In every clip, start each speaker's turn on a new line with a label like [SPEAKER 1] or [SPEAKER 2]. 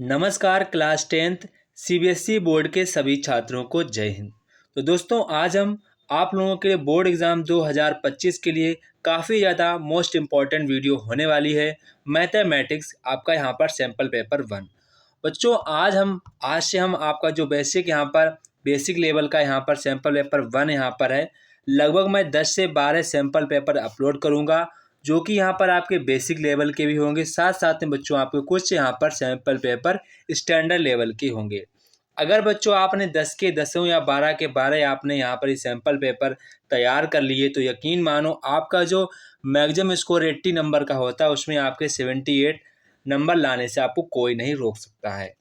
[SPEAKER 1] नमस्कार class 10th CBSE board के सभी छात्रों को जय हिंद। तो दोस्तों आज हम आप लोगों के लिए बोर्ड एग्ज़ाम 2025 के लिए काफ़ी ज़्यादा मोस्ट इम्पॉर्टेंट वीडियो होने वाली है। मैथमेटिक्स आपका यहाँ पर सैम्पल पेपर 1। बच्चों आज से हम आपका जो बेसिक लेवल का यहाँ पर सैम्पल पेपर 1 यहाँ पर है। लगभग मैं 10 से 12 सैम्पल पेपर अपलोड करूँगा जो कि यहाँ पर आपके बेसिक लेवल के भी होंगे, साथ साथ में बच्चों आपके कुछ यहाँ पर सैम्पल पेपर स्टैंडर्ड लेवल के होंगे। अगर बच्चों आपने 10 के 10 या 12 के 12 आपने यहाँ पर ये सैम्पल पेपर तैयार कर लिए तो यकीन मानो आपका जो मैक्सिमम स्कोर 80 नंबर का होता है उसमें आपके 78 नंबर लाने से आपको कोई नहीं रोक सकता है।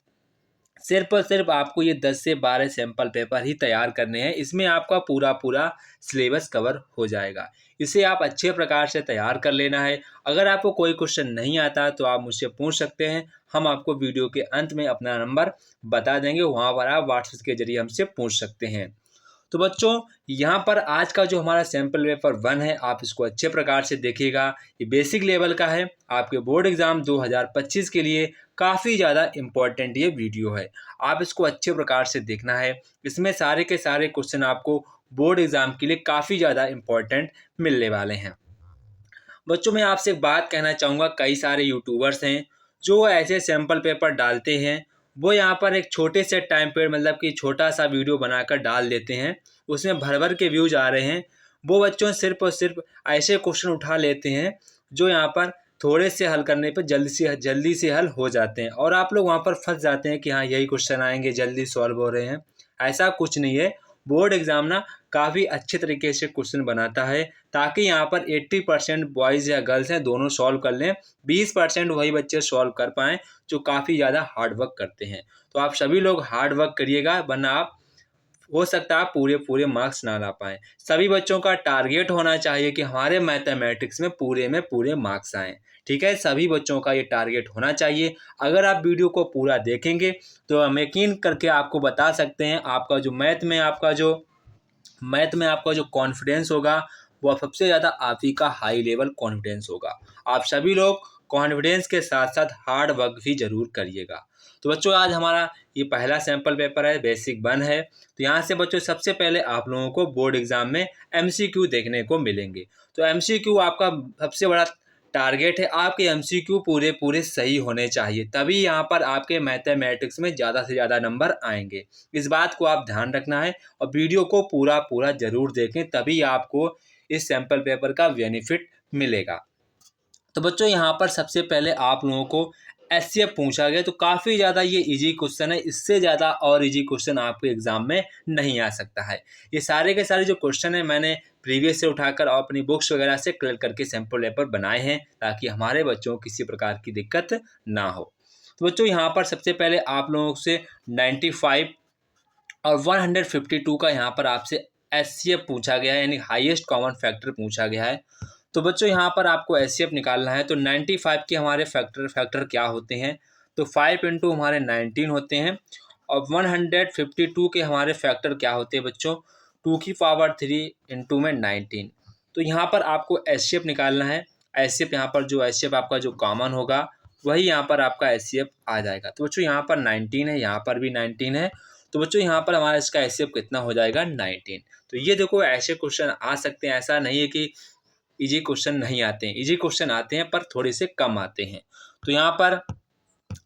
[SPEAKER 1] सिर्फ और सिर्फ आपको ये 10 से 12 सैम्पल पेपर ही तैयार करने हैं, इसमें आपका पूरा सिलेबस कवर हो जाएगा। इसे आप अच्छे प्रकार से तैयार कर लेना है। अगर आपको कोई क्वेश्चन नहीं आता तो आप मुझसे पूछ सकते हैं, हम आपको वीडियो के अंत में अपना नंबर बता देंगे, वहाँ पर आप व्हाट्सएप के जरिए हमसे पूछ सकते हैं। तो बच्चों यहाँ पर आज का जो हमारा सैम्पल पेपर 1 है आप इसको अच्छे प्रकार से देखिएगा। ये बेसिक लेवल का है, आपके बोर्ड एग्ज़ाम 2025 के लिए काफ़ी ज़्यादा इम्पोर्टेंट ये वीडियो है। आप इसको अच्छे प्रकार से देखना है। इसमें सारे के सारे क्वेश्चन आपको बोर्ड एग्ज़ाम के लिए काफ़ी ज़्यादा इम्पोर्टेंट मिलने वाले हैं। बच्चों मैं आपसे एक बात कहना चाहूँगा, कई सारे यूट्यूबर्स हैं जो ऐसे सैम्पल पेपर डालते हैं, वो यहाँ पर एक छोटे से टाइम पीरियड मतलब कि छोटा सा वीडियो बनाकर डाल देते हैं, उसमें भर भर के व्यूज आ रहे हैं। वो बच्चों सिर्फ और सिर्फ ऐसे क्वेश्चन उठा लेते हैं जो यहाँ पर थोड़े से हल करने पर जल्दी से हल हो जाते हैं और आप लोग वहाँ पर फंस जाते हैं कि हाँ यही क्वेश्चन आएंगे, जल्दी सॉल्व हो रहे हैं। ऐसा कुछ नहीं है। बोर्ड एग्ज़ाम ना काफ़ी अच्छे तरीके से क्वेश्चन बनाता है ताकि यहाँ पर 80% बॉयज़ या गर्ल्स हैं दोनों सॉल्व कर लें, 20% वही बच्चे सॉल्व कर पाएँ जो काफ़ी ज़्यादा हार्ड वर्क करते हैं। तो आप सभी लोग हार्ड वर्क करिएगा, वरना आप हो सकता है पूरे मार्क्स ना ला पाएँ। सभी बच्चों का टारगेट होना चाहिए कि हमारे मैथमेटिक्स में पूरे मार्क्स आएँ। ठीक है, सभी बच्चों का ये टारगेट होना चाहिए। अगर आप वीडियो को पूरा देखेंगे तो हम यकीन करके आपको बता सकते हैं आपका जो मैथ में आपका जो कॉन्फिडेंस होगा वो सबसे ज़्यादा आप ही का हाई लेवल कॉन्फिडेंस होगा। आप सभी लोग कॉन्फिडेंस के साथ साथ हार्ड वर्क भी ज़रूर करिएगा। तो बच्चों आज हमारा ये पहला सैम्पल पेपर है, बेसिक 1 है। तो यहाँ से बच्चों सबसे पहले आप लोगों को बोर्ड एग्ज़ाम में एमसीक्यू देखने को मिलेंगे। तो एमसीक्यू आपका सबसे बड़ा टारगेट है, आपके एमसीक्यू पूरे सही होने चाहिए, तभी यहाँ पर आपके मैथमेटिक्स में ज़्यादा से ज़्यादा नंबर आएंगे। इस बात को आप ध्यान रखना है और वीडियो को पूरा ज़रूर देखें, तभी आपको इस सैम्पल पेपर का बेनिफिट मिलेगा। तो बच्चों यहाँ पर सबसे पहले आप लोगों को एचसीएफ पूछा गया, तो काफ़ी ज़्यादा ये इजी क्वेश्चन है, इससे ज़्यादा और इजी क्वेश्चन आपके एग्जाम में नहीं आ सकता है। ये सारे के सारे जो क्वेश्चन है मैंने प्रीवियस से उठाकर और अपनी बुक्स वगैरह से क्लियर करके सैम्पल पेपर बनाए हैं ताकि हमारे बच्चों को किसी प्रकार की दिक्कत ना हो। तो बच्चों यहाँ पर सबसे पहले आप लोगों से 95 और 152 का यहाँ पर आपसे एचसीएफ पूछा गया है, यानी हाईएस्ट कॉमन फैक्टर पूछा गया है। तो बच्चों यहाँ पर आपको एचसीएफ निकालना है। तो 95 के हमारे फैक्टर क्या होते हैं, तो 5 इंटू हमारे 19 होते हैं और 152 के हमारे फैक्टर क्या होते हैं बच्चों, 2 की पावर 3 इंटू में 19। तो यहाँ पर आपको एचसीएफ निकालना है। एचसीएफ यहाँ पर जो एचसीएफ आपका जो कॉमन होगा वही यहाँ पर आपका एचसीएफ आ जाएगा। तो बच्चों यहाँ पर 19 है, यहाँ पर भी 19 है। तो बच्चों यहाँ पर हमारा इसका एचसीएफ कितना हो जाएगा, 19। तो ये देखो ऐसे क्वेश्चन आ सकते हैं, ऐसा नहीं है कि इजी क्वेश्चन नहीं आते हैं, इजी क्वेश्चन आते हैं पर थोड़े से कम आते हैं। तो यहाँ पर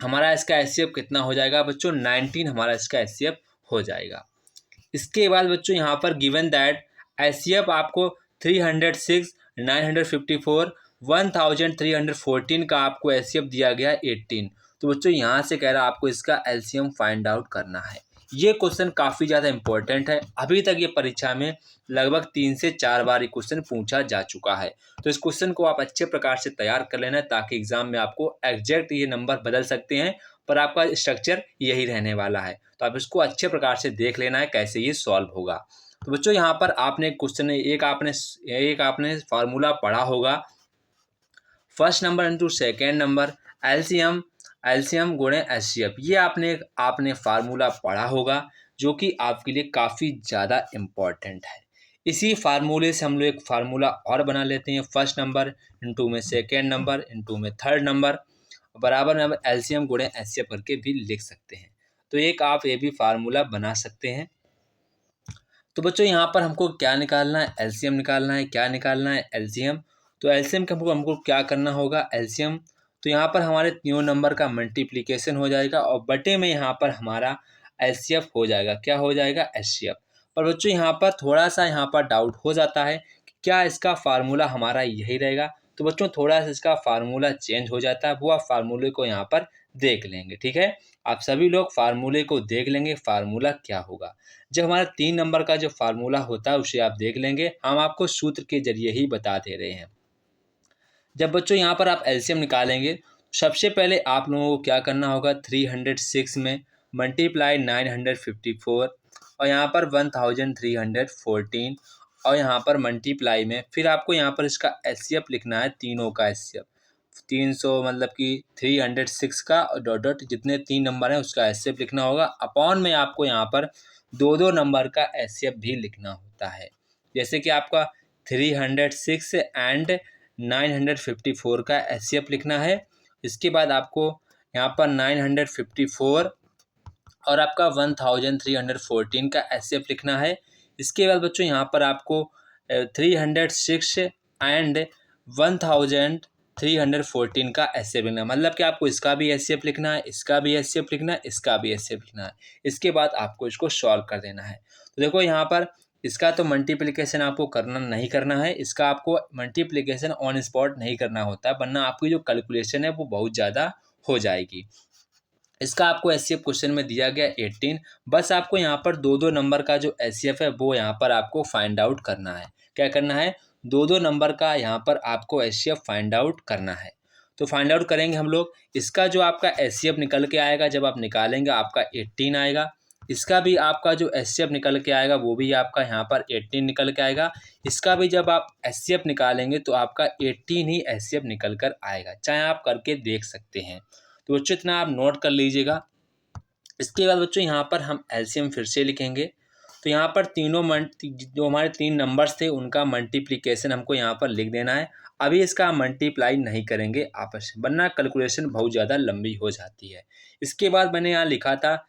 [SPEAKER 1] हमारा इसका एचसीएफ कितना हो जाएगा बच्चों, 19 हमारा इसका एचसीएफ हो जाएगा। इसके बाद बच्चों यहाँ पर गिवन दैट एचसीएफ आपको 306, 954, 1314 का आपको एचसीएफ दिया गया 18। तो बच्चों यहाँ से कह रहा है आपको इसका एलसीएम फाइंड आउट करना है। ये क्वेश्चन काफ़ी ज़्यादा इंपॉर्टेंट है। अभी तक ये परीक्षा में लगभग 3 से 4 बार ये क्वेश्चन पूछा जा चुका है। तो इस क्वेश्चन को आप अच्छे प्रकार से तैयार कर लेना ताकि एग्जाम में आपको एग्जैक्ट ये नंबर बदल सकते हैं पर आपका स्ट्रक्चर यही रहने वाला है। तो आप इसको अच्छे प्रकार से देख लेना है कैसे ये सॉल्व होगा। तो बच्चों यहाँ पर आपने क्वेश्चन एक आपने फार्मूला पढ़ा होगा, first number into second number LCM गुणे एचसीएफ। ये आपने फार्मूला पढ़ा होगा जो कि आपके लिए काफ़ी ज़्यादा इम्पॉर्टेंट है। इसी फार्मूले से हम लोग एक फार्मूला और बना लेते हैं, फर्स्ट नंबर इंटू में सेकेंड नंबर इंटू में थर्ड नंबर। बराबर में हम एलसीएम गुणे एचसीएफ करके भी लिख सकते हैं। तो एक आप ये भी फार्मूला बना सकते हैं। तो बच्चों यहाँ पर हमको क्या निकालना है, एलसीएम निकालना है। क्या निकालना है, एलसीएम। तो एलसीएम का हमको क्या करना होगा, एलसीएम। तो यहाँ पर हमारे तीनों नंबर का मल्टीप्लिकेशन हो जाएगा और बटे में यहाँ पर हमारा एचसीएफ हो जाएगा। क्या हो जाएगा, एचसीएफ। पर बच्चों यहाँ पर थोड़ा सा यहाँ पर डाउट हो जाता है कि क्या इसका फार्मूला हमारा यही रहेगा। तो बच्चों थोड़ा सा इसका फार्मूला चेंज हो जाता है, वो आप फार्मूले को यहाँ पर देख लेंगे। ठीक है, आप सभी लोग फार्मूले को देख लेंगे, फार्मूला क्या होगा। जब हमारा 3 नंबर का जो फार्मूला होता है उसे आप देख लेंगे, हम आपको सूत्र के जरिए ही बता दे रहे हैं। जब बच्चों यहाँ पर आप एलसीएम निकालेंगे, सबसे पहले आप लोगों को क्या करना होगा, 306 में मल्टीप्लाई 954 और यहाँ पर 1314 और यहाँ पर मल्टीप्लाई में फिर आपको यहाँ पर इसका एचसीएफ लिखना है, तीनों का एचसीएफ। 300 मतलब कि 306 का और डॉट डॉट जितने 3 नंबर हैं उसका एचसीएफ लिखना होगा। अपॉन में आपको यहाँ पर दो नंबर का एचसीएफ भी लिखना होता है। जैसे कि आपका 306 एंड 954 का एचसीएफ लिखना है। इसके बाद आपको यहाँ पर 954 और आपका 1314 का एचसीएफ लिखना है। इसके बाद बच्चों यहाँ पर आपको 306 एंड 1314 का एचसीएफ लिखना है। मतलब कि आपको इसका भी एचसीएफ लिखना है, इसका भी एचसीएफ लिखना है, इसका भी एचसीएफ लिखना है। इसके बाद आपको इसको सॉल्व कर देना है। तो देखो यहाँ पर इसका तो मल्टीप्लिकेशन आपको करना नहीं करना है, इसका आपको मल्टीप्लिकेशन ऑन स्पॉट नहीं करना होता है, वरना आपकी जो कैलकुलेशन है वो बहुत ज़्यादा हो जाएगी। इसका आपको एचसीएफ क्वेश्चन में दिया गया 18। बस आपको यहाँ पर दो नंबर का जो एचसीएफ है वो यहाँ पर आपको फाइंड आउट करना है। क्या करना है, दो नंबर का यहाँ पर आपको एचसीएफ फाइंड आउट करना है। तो फाइंड आउट करेंगे हम लोग। इसका जो आपका एचसीएफ निकल के आएगा, जब आप निकालेंगे आपका 18 आएगा। इसका भी आपका जो एचसीएफ निकल के आएगा वो भी आपका यहाँ पर 18 निकल के आएगा। इसका भी जब आप एचसीएफ निकालेंगे तो आपका 18 ही एचसीएफ निकल कर आएगा, चाहे आप करके देख सकते हैं। तो बच्चों इतना आप नोट कर लीजिएगा। इसके बाद बच्चों यहाँ पर हम एलसीएम फिर से लिखेंगे। तो यहाँ पर जो हमारे 3 नंबर्स थे उनका मल्टीप्लिकेशन हमको यहाँ पर लिख देना है। अभी इसका मल्टीप्लाई नहीं करेंगे आपस में, वरना कैलकुलेशन बहुत ज़्यादा लंबी हो जाती है। इसके बाद मैंने यहाँ लिखा था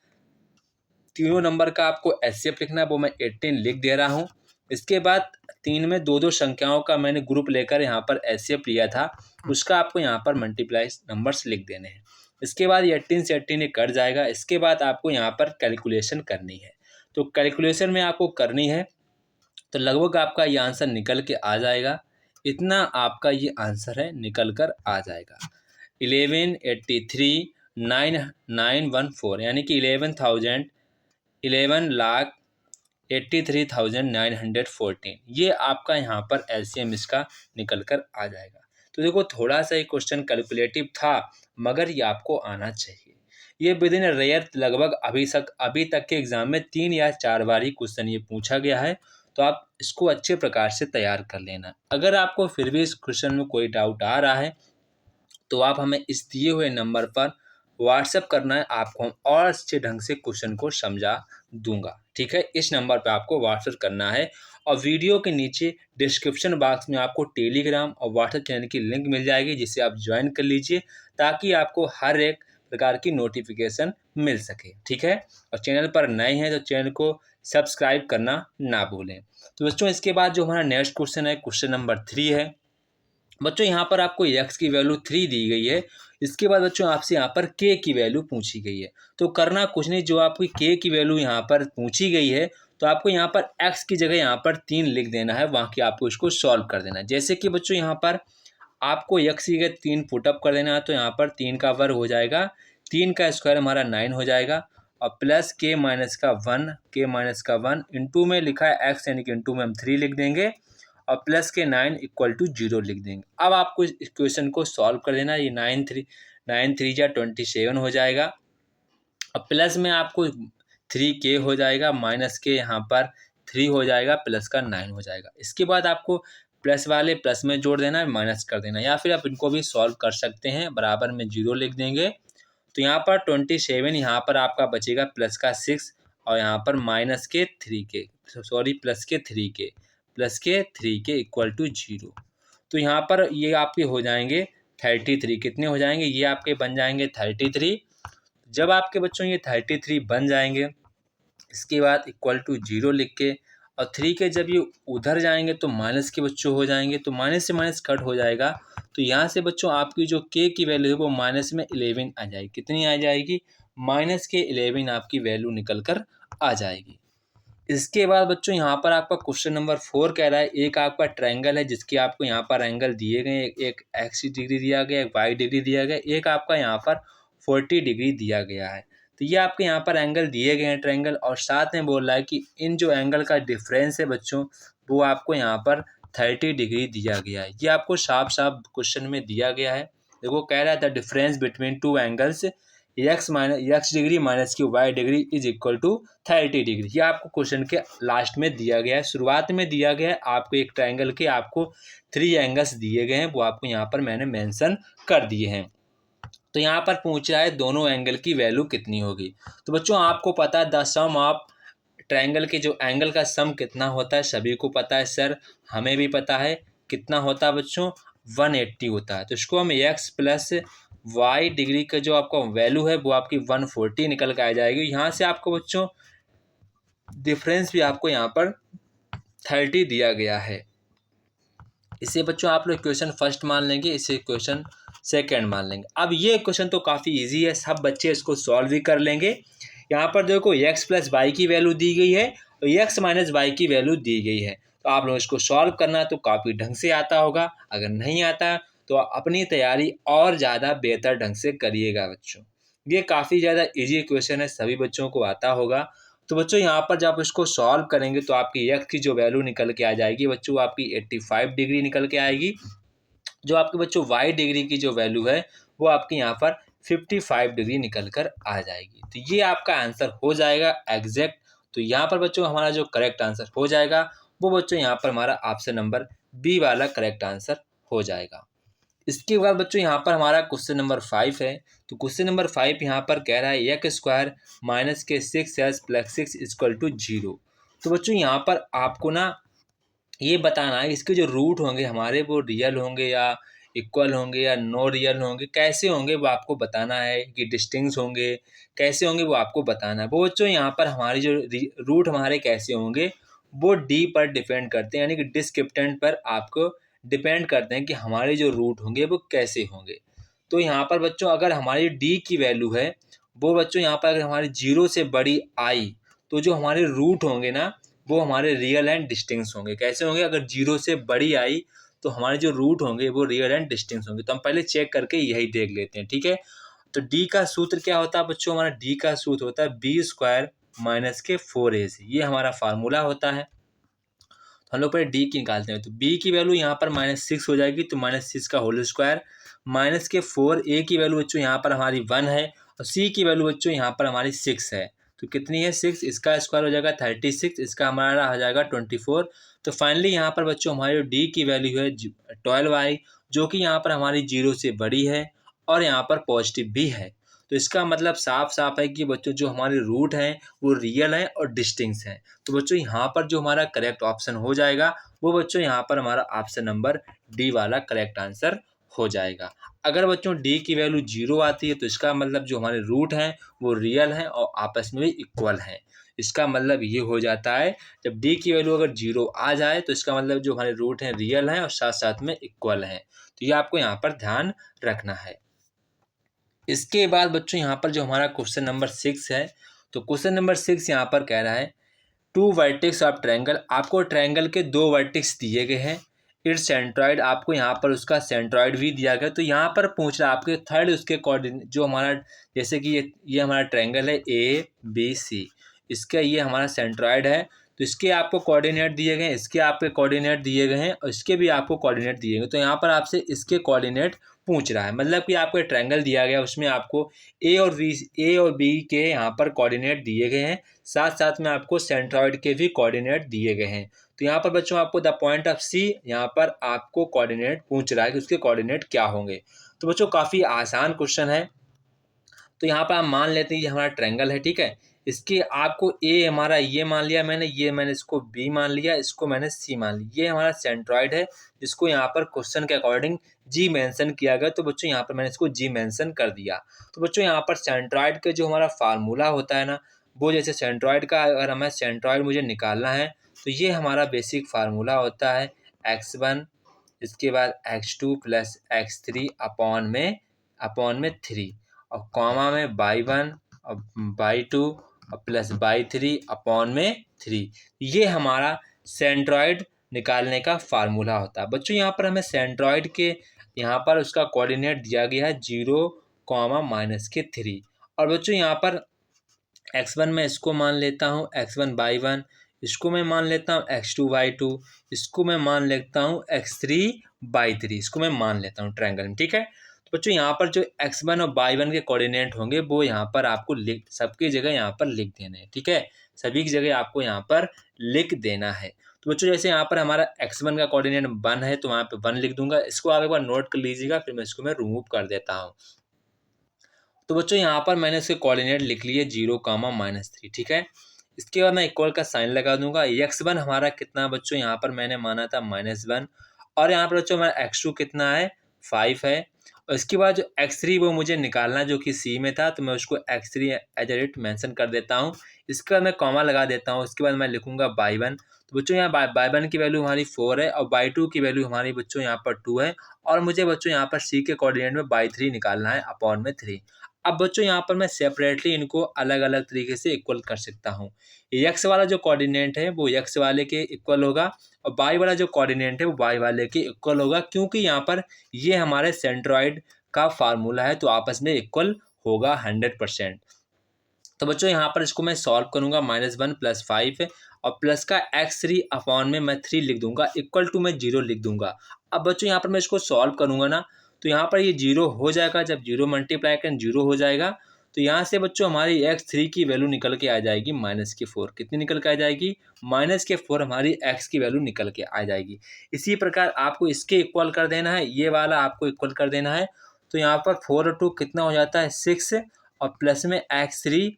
[SPEAKER 1] तीनों नंबर का आपको एचसीएफ लिखना है, वो मैं 18 लिख दे रहा हूँ। इसके बाद 3 में दो संख्याओं का मैंने ग्रुप लेकर यहाँ पर एचसीएफ लिया था, उसका आपको यहाँ पर मल्टीप्लाई नंबर्स लिख देने हैं। इसके बाद 18 से 18 कट जाएगा। इसके बाद आपको यहाँ पर कैलकुलेशन करनी है। तो कैलकुलेशन में आपको करनी है तो लगभग आपका ये आंसर निकल के आ जाएगा। इतना आपका ये आंसर है, निकल कर आ जाएगा 1183,914 यानी कि 11,83,914। ये आपका यहाँ पर एलसीएम इसका निकल कर आ जाएगा। तो देखो थोड़ा सा ये क्वेश्चन कैलकुलेटिव था, मगर ये आपको आना चाहिए। ये विद इन रेयर लगभग अभी तक के एग्जाम में 3 या 4 बार ही क्वेश्चन ये पूछा गया है। तो आप इसको अच्छे प्रकार से तैयार कर लेना। अगर आपको फिर भी इस क्वेश्चन में कोई डाउट आ रहा है तो आप हमें इस दिए हुए नंबर पर व्हाट्सएप करना है, आपको हम और अच्छे ढंग से क्वेश्चन को समझा दूंगा। ठीक है, इस नंबर पर आपको व्हाट्सएप करना है और वीडियो के नीचे डिस्क्रिप्शन बॉक्स में आपको टेलीग्राम और व्हाट्सएप चैनल की लिंक मिल जाएगी, जिसे आप ज्वाइन कर लीजिए ताकि आपको हर एक प्रकार की नोटिफिकेशन मिल सके। ठीक है, और चैनल पर नए हैं तो चैनल को सब्सक्राइब करना ना भूलें। तो बच्चों इसके बाद जो हमारा नेक्स्ट क्वेश्चन है, क्वेश्चन नंबर 3 है। बच्चों यहाँ पर आपको x की वैल्यू 3 दी गई है। इसके बाद बच्चों आपसे यहाँ पर k की वैल्यू पूछी गई है। तो करना कुछ नहीं, जो आपकी k की वैल्यू यहाँ पर पूछी गई है तो आपको यहाँ पर x की जगह यहाँ पर 3 लिख देना है, बाकी आपको इसको सॉल्व कर देना है। जैसे कि बच्चों यहाँ पर आपको x की जगह 3 पुटअप कर देना है, तो यहाँ पर 3 का वर्ग हो जाएगा, 3 का स्क्वायर हमारा 9 हो जाएगा और प्लस k माइनस का 1 इंटू में लिखा है x यानी कि इंटू में हम 3 लिख देंगे और प्लस के 9 इक्वल टू 0 लिख देंगे। अब आपको इस इक्वेशन को सॉल्व कर देना। ये 9 3 जा 27 हो जाएगा और प्लस में आपको 3k हो जाएगा, माइनस के यहाँ पर 3 हो जाएगा, प्लस का 9 हो जाएगा। इसके बाद आपको प्लस वाले प्लस में जोड़ देना है, माइनस कर देना, या फिर आप इनको भी सॉल्व कर सकते हैं। बराबर में 0 लिख देंगे तो यहाँ पर 27, यहाँ पर आपका बचेगा प्लस का 6 और यहाँ पर माइनस के 3k, सॉरी प्लस के 3k इक्वल टू 0। तो यहाँ पर ये आपके हो जाएंगे 33 कितने हो जाएंगे, ये आपके बन जाएंगे 33। जब आपके बच्चों ये 33 बन जाएंगे, इसके बाद इक्वल टू 0 लिख के, और 3 के जब ये उधर जाएंगे तो माइनस के बच्चों हो जाएंगे, तो माइनस से माइनस कट हो जाएगा। तो यहाँ से बच्चों आपकी जो के की वैल्यू है वो माइनस में 11 आ जाएगी। कितनी आ जाएगी, माइनस के 11 आपकी वैल्यू निकल कर आ जाएगी। इसके बाद बच्चों यहाँ पर आपका क्वेश्चन नंबर 4 कह रहा है, एक आपका ट्रायंगल है जिसकी आपको यहाँ पर एंगल दिए गए, एक एक्स डिग्री दिया गया, एक वाई डिग्री दिया गया, एक आपका यहाँ पर 40 डिग्री दिया गया है। तो ये आपके यहाँ पर एंगल दिए गए हैं ट्रायंगल, और साथ में बोल रहा है कि इन जो एंगल का डिफरेंस है बच्चों वो आपको यहाँ पर 30 डिग्री दिया गया है। ये आपको साफ साफ क्वेश्चन में दिया गया है। देखो कह रहा है the difference between two angles x degree minus की y degree is equal to 30 degree. ये आपको क्वेश्चन के लास्ट में दिया गया है, शुरुआत में दिया गया है। आपको एक ट्रायंगल के आपको 3 एंगल्स दिए गए हैं, वो आपको यहाँ पर मैंने मेंशन कर दिए हैं। तो यहाँ पर पूछ रहा है दोनों एंगल की वैल्यू कितनी होगी। तो बच्चों आपको पता है द सम ऑफ ट्रायंगल के जो एंगल का सम कितना होता है, सभी को पता है सर, हमें भी पता है कितना होता है बच्चों, 180 होता है। तो इसको हम एक्स प्लस वाई डिग्री का जो आपका वैल्यू है वो आपकी 140 निकल के आ जाएगी। यहाँ से आपको बच्चों डिफरेंस भी आपको यहाँ पर 30 दिया गया है। इसे बच्चों आप लोग क्वेश्चन फर्स्ट मान लेंगे, इसे क्वेश्चन सेकंड मान लेंगे। अब ये क्वेश्चन तो काफ़ी इजी है, सब बच्चे इसको सॉल्व भी कर लेंगे। यहाँ पर देखो एक्स प्लस वाई की वैल्यू दी गई है और एक्स माइनस वाई की वैल्यू दी गई है। तो आप लोग इसको सॉल्व करना तो काफ़ी ढंग से आता होगा, अगर नहीं आता तो अपनी तैयारी और ज़्यादा बेहतर ढंग से करिएगा बच्चों। ये काफ़ी ज़्यादा इजी क्वेश्चन है, सभी बच्चों को आता होगा। तो बच्चों यहाँ पर जब इसको सॉल्व करेंगे तो आपकी एक्स की जो वैल्यू निकल के आ जाएगी बच्चों, आपकी 85 डिग्री निकल के आएगी। जो आपके बच्चों वाई डिग्री की जो वैल्यू है वो आपके यहाँ पर 55 डिग्री निकल कर आ जाएगी। तो ये आपका आंसर हो जाएगा एग्जैक्ट। तो यहाँ पर बच्चों हमारा जो करेक्ट आंसर हो जाएगा वो बच्चों यहाँ पर हमारा ऑप्शन नंबर बी वाला करेक्ट आंसर हो जाएगा। इसके बाद बच्चों यहाँ पर हमारा क्वेश्चन नंबर 5 है। तो क्वेश्चन नंबर 5 यहाँ पर कह रहा है एक्स स्क्वायर माइनस के 6s प्लस 6 इक्वल टू 0। तो बच्चों यहाँ पर आपको ना ये बताना है इसके जो रूट होंगे हमारे वो रियल होंगे या इक्वल होंगे या नो रियल होंगे, कैसे होंगे वो आपको बताना है, कि डिस्टिंक्ट होंगे कैसे होंगे वो आपको बताना है। वो बच्चों यहाँ पर हमारी जो रूट हमारे कैसे होंगे वो डी पर डिपेंड करते हैं, यानी कि डिस्क्रिप्टेंट पर आपको डिपेंड करते हैं कि हमारे जो रूट होंगे वो कैसे होंगे। तो यहाँ पर बच्चों अगर हमारी डी की वैल्यू है वो बच्चों यहाँ पर अगर हमारी 0 से बड़ी आई तो जो हमारे रूट होंगे ना वो हमारे रियल एंड डिस्टिंक्ट होंगे। कैसे होंगे, अगर 0 से बड़ी आई तो हमारे जो रूट होंगे वो रियल एंड डिस्टिंक्ट होंगे। तो हम पहले चेक करके यही देख लेते हैं, ठीक है। तो डी का सूत्र क्या होता है बच्चों, हमारा डी का सूत्र होता है बी स्क्वायर माइनस के 4ac, ये हमारा फार्मूला होता है। तो हम लोग पहले डी की निकालते हैं। तो बी की वैल्यू यहाँ पर -6 हो जाएगी, तो -6 का होल स्क्वायर माइनस के 4, ए की वैल्यू बच्चों यहाँ पर हमारी 1 है और सी की वैल्यू बच्चों यहाँ पर हमारी 6 है। तो कितनी है 6, इसका स्क्वायर हो जाएगा 36, इसका हमारा हो जाएगा 24। तो फाइनली यहाँ पर बच्चों हमारी डी की वैल्यू है 12i, जो कि यहाँ पर हमारी 0 से बड़ी है और यहाँ पर पॉजिटिव भी है। तो इसका मतलब साफ साफ है कि बच्चों जो हमारे रूट हैं वो रियल हैं और डिस्टिंक्ट हैं। तो बच्चों यहाँ पर जो हमारा करेक्ट ऑप्शन हो जाएगा वो बच्चों यहाँ पर हमारा ऑप्शन नंबर डी वाला करेक्ट आंसर हो जाएगा। अगर बच्चों डी की वैल्यू 0 आती है तो इसका मतलब जो हमारे रूट हैं वो रियल हैं और आपस में भी इक्वल हैं। इसका मतलब ये हो जाता है जब डी की वैल्यू अगर 0 आ जाए तो इसका मतलब जो हमारे रूट हैं रियल हैं और साथ साथ में इक्वल हैं। तो ये आपको यहाँ पर ध्यान रखना है। इसके बाद बच्चों यहाँ पर जो हमारा क्वेश्चन नंबर 6 है, तो क्वेश्चन नंबर 6 यहाँ पर कह रहा है 2 वर्टेक्स ऑफ ट्रायंगल, आपको ट्रायंगल के 2 वर्टेक्स दिए गए हैं। इट्स सेंट्रॉइड, आपको यहाँ पर उसका सेंट्रॉइड भी दिया गया। तो यहाँ पर पूछ रहा है आपके थर्ड उसके कोऑर्डिनेट जो हमारा, जैसे कि ये हमारा ट्रायंगल है ABC, इसका ये हमारा सेंट्रॉइड है। तो इसके आपको कोऑर्डिनेट दिए गए हैं, इसके आपके कोऑर्डिनेट दिए गए हैं और इसके भी आपको कोऑर्डिनेट दिए गए। तो यहाँ पर आपसे इसके कोऑर्डिनेट पूछ रहा है, मतलब कि आपको ट्रायंगल दिया गया उसमें आपको ए और बी के यहाँ पर कोऑर्डिनेट दिए गए हैं, साथ साथ में आपको सेंट्रॉइड के भी कोऑर्डिनेट दिए गए हैं। तो यहाँ पर बच्चों आपको द पॉइंट ऑफ सी यहाँ पर आपको कोऑर्डिनेट पूछ रहा है कि उसके कोऑर्डिनेट क्या होंगे। तो बच्चों काफ़ी आसान क्वेश्चन है। तो यहाँ पर हम मान लेते हैं ये हमारा ट्रायंगल है, ठीक है। इसके आपको ए हमारा ये मान लिया मैंने, ये मैंने इसको बी मान लिया, इसको मैंने सी मान लिया। ये हमारा सेंट्रॉइड है जिसको यहाँ पर क्वेश्चन के अकॉर्डिंग जी मेंशन किया गया, तो बच्चों यहाँ पर मैंने इसको जी मेंशन कर दिया। तो बच्चों यहाँ पर सेंट्रॉइड का जो हमारा फार्मूला होता है ना, वो जैसे सेंट्रॉइड का अगर हमें सेंट्रॉइड मुझे निकालना है तो ये हमारा बेसिक फार्मूला होता है x1, इसके बाद x2 प्लस x3 अपॉन में 3, और कॉमा में y1 और y2 और प्लस y3 अपॉन में 3। ये हमारा सेंट्रॉइड निकालने का फार्मूला होता है। बच्चों यहाँ पर हमें सेंट्रॉइड के यहाँ पर उसका कोऑर्डिनेट दिया गया है 0, -3। और बच्चों यहाँ पर x1 में इसको मान लेता हूँ x1 y1, इसको मैं मान लेता हूँ x2 y2, इसको मैं मान लेता हूँ x3 y3, इसको मैं मान लेता हूँ ट्रायंगल में, ठीक है। तो बच्चों यहाँ पर जो x1 और y1 के कोऑर्डिनेट होंगे वो यहाँ पर आपको सबकी जगह यहाँ पर लिख देने हैं, ठीक है। सभी की जगह आपको यहाँ पर लिख देना है। तो बच्चों जैसे यहाँ पर हमारा x1 का कोऑर्डिनेट 1 है तो वहाँ पे 1 लिख दूंगा। इसको आप एक बार नोट कर लीजिएगा, फिर मैं इसको रिमूव कर देता हूँ। तो बच्चों यहाँ पर मैंने इसके कोऑर्डिनेट लिख लिए 0, -3, ठीक है। इसके बाद मैं इक्वल का साइन लगा दूंगा। x1 हमारा कितना बच्चों यहाँ पर मैंने माना था -1, और यहाँ पर बच्चों हमारा x2 कितना है 5 है, और इसके बाद जो x3 वो मुझे निकालना जो कि c में था, तो मैं उसको x3 एज ए रेट मैंसन कर देता हूँ। इसके बाद मैं कॉमा लगा देता हूँ। इसके बाद मैं लिखूंगा y1। तो बच्चों यहाँ y1 की वैल्यू हमारी 4 है और y2 की वैल्यू हमारी बच्चों यहाँ पर 2 है, और मुझे बच्चों यहाँ पर c के कोऑर्डिनेट में y3 निकालना है अपॉन में 3। अब बच्चों यहाँ पर मैं सेपरेटली इनको अलग अलग तरीके से इक्वल कर सकता हूँ। x वाला जो कोऑर्डिनेट है वो x वाले के इक्वल होगा, और y वाला जो कोऑर्डिनेट है वो y वाले के इक्वल होगा, क्योंकि यहाँ पर ये हमारे सेंट्रॉइड का फार्मूला है, तो आपस में इक्वल होगा 100%। तो बच्चों यहाँ पर इसको मैं सॉल्व करूँगा, -1 + 5 और प्लस का x3 अपॉन में मैं 3 लिख दूंगा, इक्वल टू मैं 0 लिख दूंगा। अब बच्चों यहाँ पर मैं इसको सॉल्व करूँगा ना, तो यहाँ पर ये 0 हो जाएगा। जब 0 मल्टीप्लाई करें 0 हो जाएगा, तो यहाँ से बच्चों हमारी x3 की वैल्यू निकल के आ जाएगी -4। कितनी निकल के आ जाएगी? -4 हमारी x की वैल्यू निकल के आ जाएगी। इसी प्रकार आपको इसके इक्वल कर देना है, ये वाला आपको इक्वल कर देना है। तो यहाँ पर 4 और 2 कितना हो जाता है 6, और प्लस में x3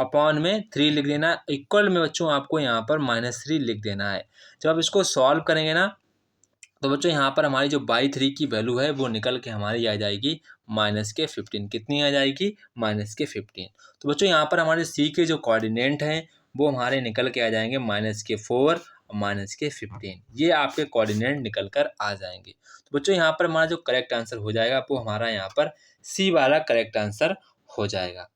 [SPEAKER 1] अपॉन में 3 लिख देना। इक्वल में बच्चों आपको यहाँ पर -3 लिख देना है। जब आप इसको सॉल्व करेंगे ना, तो बच्चों यहाँ पर हमारी जो y3 की वैल्यू है वो निकल के हमारी आ जाएगी -15। कितनी आ जाएगी? -15। तो बच्चों यहाँ पर हमारे c के जो कोऑर्डिनेट हैं वो हमारे निकल के आ जाएंगे -4 और -15। ये आपके कोऑर्डिनेट निकल कर आ जाएंगे। तो बच्चों यहाँ पर हमारा जो करेक्ट आंसर हो जाएगा वो हमारा यहाँ पर c वाला करेक्ट आंसर हो जाएगा।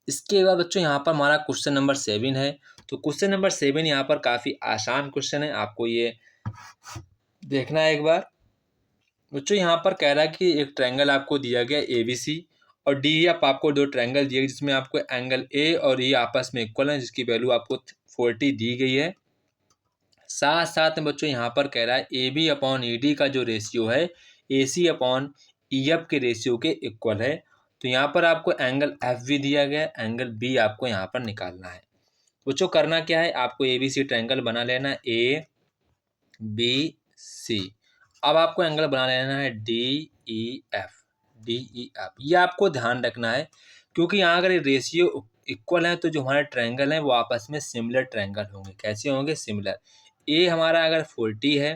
[SPEAKER 1] इसके बाद बच्चों यहाँ पर हमारा क्वेश्चन नंबर 7 है। तो क्वेश्चन नंबर 7 यहाँ पर काफ़ी आसान क्वेश्चन है, आपको ये देखना है एक बार। बच्चों यहाँ पर कह रहा है कि एक ट्रायंगल आपको दिया गया ABC और DEF, आपको दो ट्रायंगल दिए जिसमें आपको एंगल A और E आपस में इक्वल है, जिसकी वैल्यू आपको 40 दी गई है। साथ साथ में बच्चों यहाँ पर कह रहा है AB अपॉन ED का जो रेशियो है AC अपॉन EF के रेशियो के इक्वल है। तो यहाँ पर आपको एंगल F भी दिया गया है, एंगल B आपको यहाँ पर निकालना है। बच्चों करना क्या है, आपको ABC ट्रायंगल बना लेना है ABC। अब आपको एंगल बना लेना है DEF। ये आपको ध्यान रखना है, क्योंकि यहाँ अगर रेशियो इक्वल है तो जो हमारे ट्रायंगल हैं वो आपस में सिमिलर ट्रायंगल होंगे। कैसे होंगे? सिमिलर। ए हमारा अगर 40 है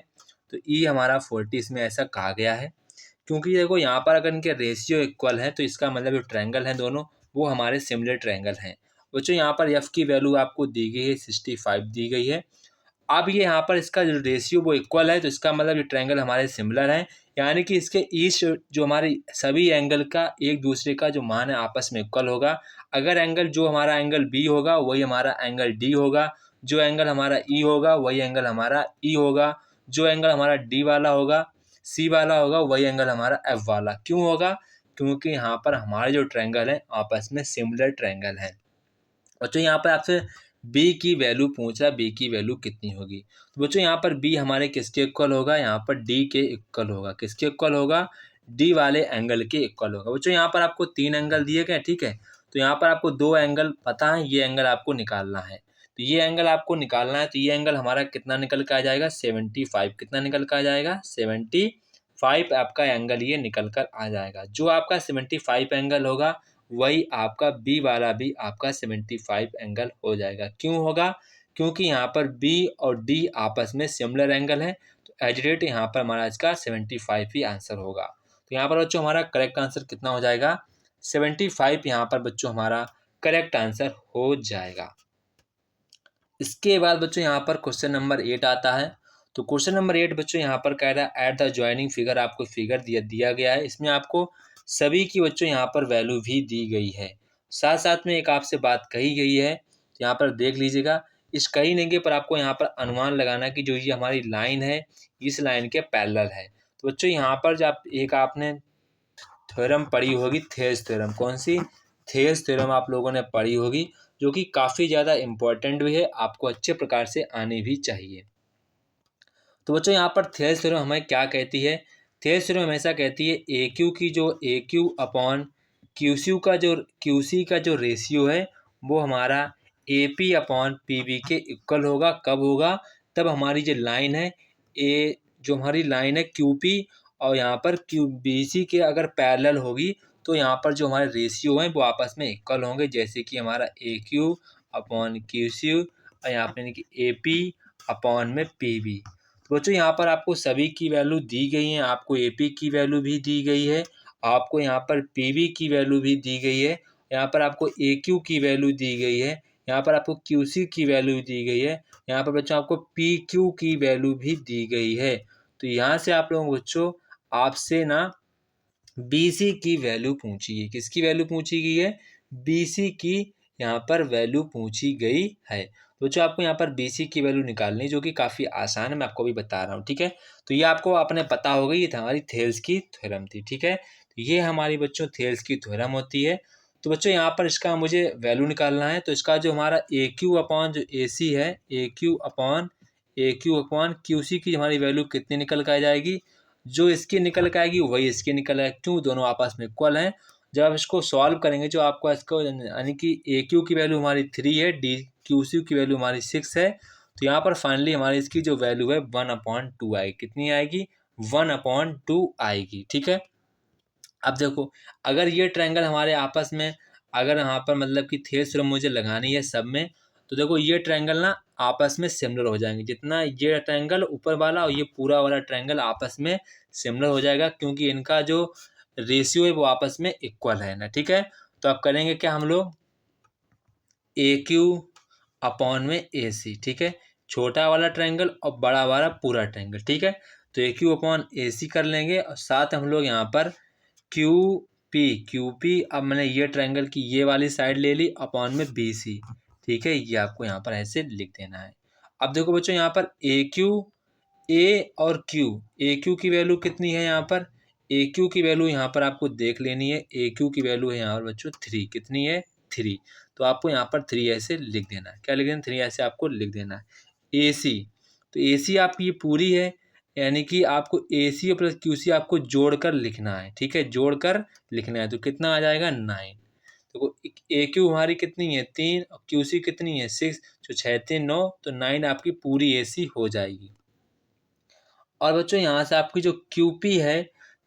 [SPEAKER 1] तो ई हमारा 40 इसमें ऐसा कहा गया है, क्योंकि देखो यहाँ पर अगर इनके रेशियो इक्वल है तो इसका मतलब जो ट्रायंगल हैं दोनों वो हमारे सिमिलर ट्रायंगल हैं। बच्चों यहाँ पर एफ की वैल्यू आपको दी गई है 65 दी गई है। अब ये यहाँ पर इसका जो रेशियो वो इक्वल है, तो इसका मतलब ये ट्रायंगल हमारे सिमिलर हैं, यानी कि इसके ईच जो हमारे सभी एंगल का एक दूसरे का जो मान है आपस में इक्वल होगा। अगर एंगल जो हमारा एंगल बी होगा वही हमारा एंगल डी होगा, जो एंगल हमारा ई होगा वही एंगल हमारा ई होगा, जो एंगल हमारा डी वाला होगा सी वाला होगा वही एंगल हमारा एफ वाला। क्यों होगा? क्योंकि यहाँ पर हमारे जो ट्रायंगल हैं आपस में सिमिलर ट्रायंगल हैं। बच्चों यहाँ पर आपसे बी की वैल्यू पूछ रहा है, बी की वैल्यू कितनी होगी। तो बच्चों यहाँ पर बी हमारे किसके इक्वल होगा? यहाँ पर डी के इक्वल होगा। किसके इक्वल होगा? डी वाले एंगल के इक्वल होगा। बच्चों यहाँ पर आपको 3 एंगल दिए गए, ठीक है। तो यहाँ पर आपको 2 एंगल पता है, ये एंगल आपको निकालना है। तो ये एंगल आपको निकालना है, तो ये एंगल हमारा कितना निकल के आ जाएगा? 75। कितना निकल के आ जाएगा? 75 आपका एंगल ये निकल कर आ जाएगा। जो आपका 75 एंगल होगा वही आपका बी वाला भी आपका 75 एंगल हो जाएगा। क्यों होगा? क्योंकि यहाँ पर बी और डी आपस में सिमिलर एंगल है, तो एज रेट यहाँ पर हमारा इसका 75 ही आंसर होगा। तो यहाँ पर बच्चों हमारा करेक्ट आंसर कितना हो जाएगा? 75 यहाँ पर बच्चों हमारा करेक्ट आंसर हो जाएगा। इसके बाद बच्चों यहाँ पर क्वेश्चन नंबर 8 आता है। तो क्वेश्चन नंबर 8 बच्चों यहाँ पर कह रहा है एट द ज्वाइनिंग फिगर, आपको फिगर दिया गया है, इसमें आपको सभी की बच्चों यहाँ पर वैल्यू भी दी गई है। साथ साथ में एक आपसे बात कही गई है, तो यहाँ पर देख लीजिएगा। इस कही नहीं के पर आपको यहाँ पर अनुमान लगाना कि जो ये हमारी लाइन है इस लाइन के पैरेलल है। तो बच्चों यहाँ पर जब एक आपने थ्योरम पढ़ी होगी, थेल्स थ्योरम। कौन सी? थेल्स थ्योरम आप लोगों ने पढ़ी होगी, जो कि काफ़ी ज़्यादा इम्पोर्टेंट भी है, आपको अच्छे प्रकार से आने भी चाहिए। तो बच्चों यहाँ पर थेल्स थ्योरम हमें क्या कहती है? थेल्स थ्योरम हमेशा कहती है ए क्यू की जो A Q upon Q C का जो रेशियो है वो हमारा A P upon P B के इक्वल होगा। कब होगा? तब हमारी जो लाइन है जो हमारी लाइन है क्यू पी और यहाँ पर क्यू बी सी के अगर पैरेलल होगी, तो यहाँ पर जो हमारे रेशियो हैं वो आपस में इक्वल होंगे। जैसे कि हमारा ए क्यू अपॉन क्यू सी और यहाँ पर यानी कि ए पी अपॉन में पी बी। तो बच्चों यहाँ पर आपको सभी की वैल्यू दी गई है, आपको ए पी की वैल्यू भी दी गई है, आपको यहाँ पर पी बी की वैल्यू भी दी गई है, यहाँ पर आपको ए क्यू की वैल्यू दी गई है, यहाँ पर आपको क्यू सी की वैल्यू दी गई है, यहाँ पर बच्चों आपको पी क्यू की वैल्यू भी दी गई है। तो यहाँ से आप लोगों बच्चों आपसे ना बी सी की वैल्यू पूछी गई। किसकी वैल्यू पूछी गई है? बी सी की यहाँ पर वैल्यू पूछी गई है। तो जो आपको यहाँ पर बी सी की वैल्यू निकालनी, जो कि काफ़ी आसान है, मैं आपको भी बता रहा हूँ, ठीक है। तो ये आपको आपने पता होगा, ये हमारी थेल्स की थ्योरम थी, ठीक है। तो ये हमारी बच्चों थेल्स की थ्योरम होती है। तो बच्चों यहाँ पर इसका मुझे वैल्यू निकालना है, तो इसका जो हमारा ए क्यू अपॉन जो ए सी है, ए क्यू अपॉन क्यू सी की हमारी वैल्यू कितनी निकल कर आ जाएगी? जो इसकी निकल के आएगी वही इसकी निकल आएगी। क्यों? दोनों आपस में इक्वल हैं। जब आप इसको सॉल्व करेंगे, जो आपको इसको यानी कि ए क्यू की वैल्यू हमारी 3 है, डी क्यू सी की वैल्यू हमारी 6 है, तो यहाँ पर फाइनली हमारी इसकी जो वैल्यू है 1/2 आएगी। कितनी आएगी? 1/2 आएगी, ठीक है। अब देखो, अगर ये ट्रायंगल हमारे आपस में, अगर यहाँ पर मतलब कि थेल्स थ्योरम मुझे लगानी है सब में, तो देखो ये ट्रायंगल ना आपस में सिमिलर हो जाएंगे। जितना ये ट्रायंगल ऊपर वाला और ये पूरा वाला ट्रायंगल आपस में सिमिलर हो जाएगा, क्योंकि इनका जो रेशियो है वो आपस में इक्वल है ना, ठीक है। तो अब करेंगे क्या हम लोग? ए क्यू अपॉन में ए सी, ठीक है। छोटा वाला ट्रायंगल और बड़ा वाला पूरा ट्रायंगल, ठीक है। तो ए क्यू अपॉन ए सी कर लेंगे, और साथ हम लोग यहाँ पर क्यू पी, अब मैंने ये ट्रायंगल की ये वाली साइड ले ली, अपॉन में बी सी, ठीक है। ये आपको यहाँ पर ऐसे लिख देना है। अब देखो बच्चों, यहाँ पर ए और ए क्यू की वैल्यू कितनी है? यहाँ पर ए क्यू की वैल्यू यहाँ पर आपको देख लेनी है। ए क्यू की वैल्यू है यहाँ पर बच्चों 3। कितनी है? 3। तो आपको यहाँ पर 3 ऐसे लिख देना है। क्या लिख देना? 3 ऐसे आपको लिख देना है। ए सी, तो ए सी आपकी ये पूरी है, यानी कि आपको ए सी प्लस क्यू सी आपको जोड़कर लिखना है, ठीक है। जोड़कर लिखना है, तो कितना आ जाएगा? 9। तो ए क्यू हमारी कितनी है? 3, और क्यू सी कितनी है? 6। तो 6 3 9, तो 9 आपकी पूरी ए सी हो जाएगी। और बच्चों यहाँ से आपकी जो क्यू पी है,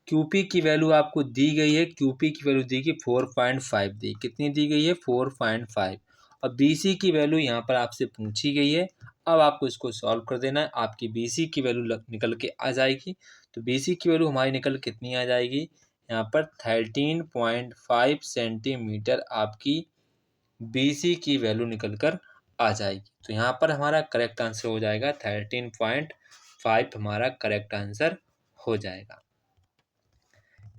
[SPEAKER 1] क्यू पी की वैल्यू आपको दी गई है। क्यू पी की वैल्यू दी गई 4.5 दी। कितनी दी गई है? 4.5। और बी सी की वैल्यू यहाँ पर आपसे पूछी गई है। अब आपको इसको सॉल्व कर देना है, आपकी बी सी की वैल्यू निकल के आ जाएगी। तो बी सी की वैल्यू हमारी निकल कितनी आ जाएगी? यहाँ पर 13.5 सेंटीमीटर आपकी बी सी की वैल्यू निकल कर आ जाएगी। तो यहाँ पर हमारा करेक्ट आंसर हो जाएगा 13.5, हमारा करेक्ट आंसर हो जाएगा।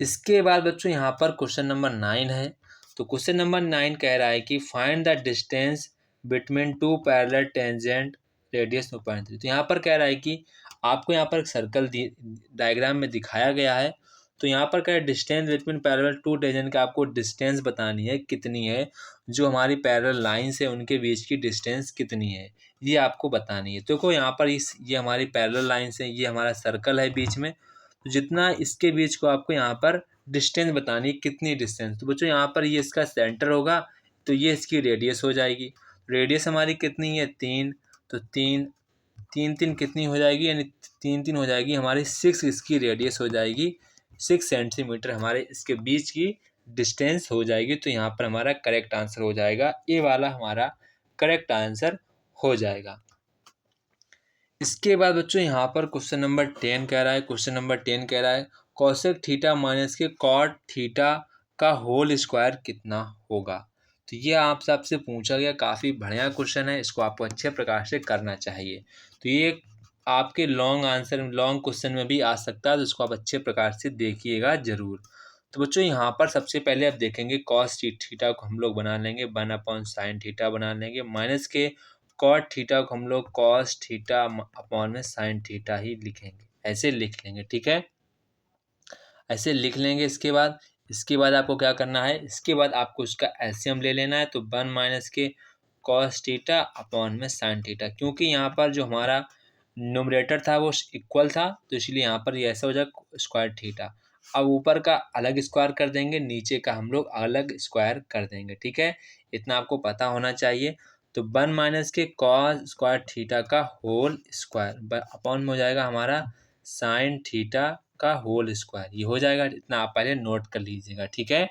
[SPEAKER 1] इसके बाद बच्चों यहाँ पर क्वेश्चन नंबर 9 है। तो क्वेश्चन नंबर 9 कह रहा है कि find the distance between 2 parallel tangent radius 0.3। तो यहाँ पर कह रहा है कि आपको यहाँ पर एक सर्कल डायग्राम में दिखाया गया है। तो यहाँ पर क्या है? डिस्टेंस बिटवीन पैरेलल 2 टेंजेंट का आपको डिस्टेंस बतानी है, कितनी है। जो हमारी पैरेलल लाइन्स है उनके बीच की डिस्टेंस कितनी है, ये आपको बतानी है। तो देखो यहाँ पर ये हमारी पैरेलल लाइन्स है, ये हमारा सर्कल है बीच में, तो जितना इसके बीच को आपको यहाँ पर डिस्टेंस बतानी है, कितनी डिस्टेंस। तो बच्चों यहाँ पर ये इसका सेंटर होगा, तो ये इसकी रेडियस हो जाएगी। रेडियस हमारी कितनी है? 3। तो 3 3 3 कितनी हो जाएगी? यानी 3 3 हो जाएगी हमारी 6, इसकी रेडियस हो जाएगी 6 सेंटीमीटर हमारे इसके बीच की डिस्टेंस हो जाएगी। तो यहाँ पर हमारा करेक्ट आंसर हो जाएगा, ए वाला हमारा करेक्ट आंसर हो जाएगा। इसके बाद बच्चों यहाँ पर क्वेश्चन नंबर 10 कह रहा है, क्वेश्चन नंबर 10 कह रहा है कोसेक थीटा माइनस के कॉट थीटा का होल स्क्वायर कितना होगा। तो ये आपसे पूछा गया, काफ़ी बढ़िया क्वेश्चन है, इसको आपको अच्छे प्रकार से करना चाहिए। तो ये आपके लॉन्ग क्वेश्चन में भी आ सकता है, तो इसको आप अच्छे प्रकार से देखिएगा जरूर। तो बच्चों यहाँ पर सबसे पहले आप देखेंगे कॉस थीटा को हम लोग बना लेंगे 1/sin थीटा बना लेंगे, माइनस के कॉट थीटा को हम लोग कॉस थीटा अपॉन में साइन थीटा ही लिखेंगे, ऐसे लिख लेंगे, ठीक है, ऐसे लिख लेंगे। इसके बाद आपको क्या करना है, इसके बाद आपको उसका एलसीएम ले लेना है। तो 1 माइनस के कॉस थीटा अपॉन में साइन थीटा, क्योंकि यहाँ पर जो हमारा न्यूमरेटर था वो इक्वल था, तो इसलिए यहाँ पर ये ऐसा हो जाएगा स्क्वायर थीटा। अब ऊपर का अलग स्क्वायर कर देंगे, नीचे का हम लोग अलग स्क्वायर कर देंगे, ठीक है, इतना आपको पता होना चाहिए। तो 1 माइनस के कॉस स्क्वायर थीटा का होल स्क्वायर अपॉन में हो जाएगा हमारा साइन थीटा का होल स्क्वायर, ये हो जाएगा। इतना आप पहले नोट कर लीजिएगा, ठीक है।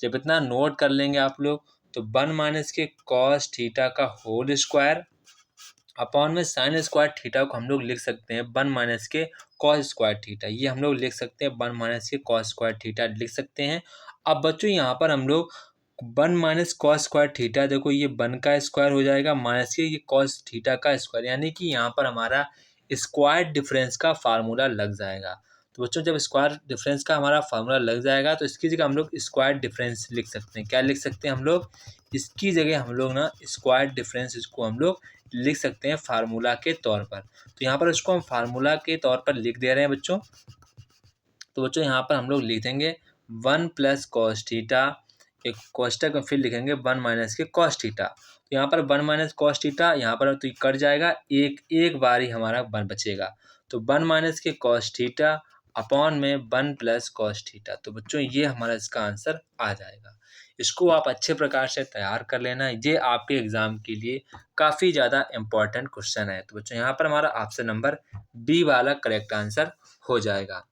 [SPEAKER 1] जब इतना नोट कर लेंगे आप लोग, तो 1 माइनस के कॉस थीटा का होल स्क्वायर अपॉन में साइन स्क्वायर थीटा को हम लोग लिख सकते हैं 1 माइनस के कॉस स्क्वायर थीटा, ये हम लोग लिख सकते हैं 1 माइनस के कॉस स्क्वायर थीटा लिख सकते हैं। अब बच्चों यहाँ पर हम लोग 1 माइनस कॉस स्क्वायर थीटा, देखो ये 1 का स्क्वायर हो जाएगा माइनस के ये कॉस थीटा का स्क्वायर, यानी कि यहाँ पर हमारा स्क्वायर डिफरेंस का फार्मूला लग जाएगा। तो बच्चों जब स्क्वायर डिफरेंस का हमारा फार्मूला लग जाएगा, तो इसकी जगह हम लोग स्क्वायर डिफरेंस लिख सकते हैं। क्या लिख सकते हैं हम लोग, इसकी जगह हम लोग ना स्क्वायर डिफरेंस, इसको हम लोग लिख सकते हैं फार्मूला के तौर पर। तो यहाँ पर इसको हम फार्मूला के तौर पर लिख दे रहे हैं बच्चों। तो बच्चों यहाँ पर हम लोग लिख देंगे 1 प्लस कॉस थीटा, एक कोष्टक में फिर लिखेंगे 1 माइनस के कॉस थीटा। तो यहाँ पर 1 माइनस कॉस थीटा यहाँ पर तो कट जाएगा, एक बार ही हमारा 1 बचेगा। तो 1 माइनस के कॉस थीटा अपॉन में 1 प्लस कॉस थीटा। तो बच्चों ये हमारा इसका आंसर आ जाएगा। इसको आप अच्छे प्रकार से तैयार कर लेना, ये आपके एग्जाम के लिए काफ़ी ज़्यादा इम्पोर्टेंट क्वेश्चन है। तो बच्चों यहाँ पर हमारा ऑप्शन नंबर बी वाला करेक्ट आंसर हो जाएगा।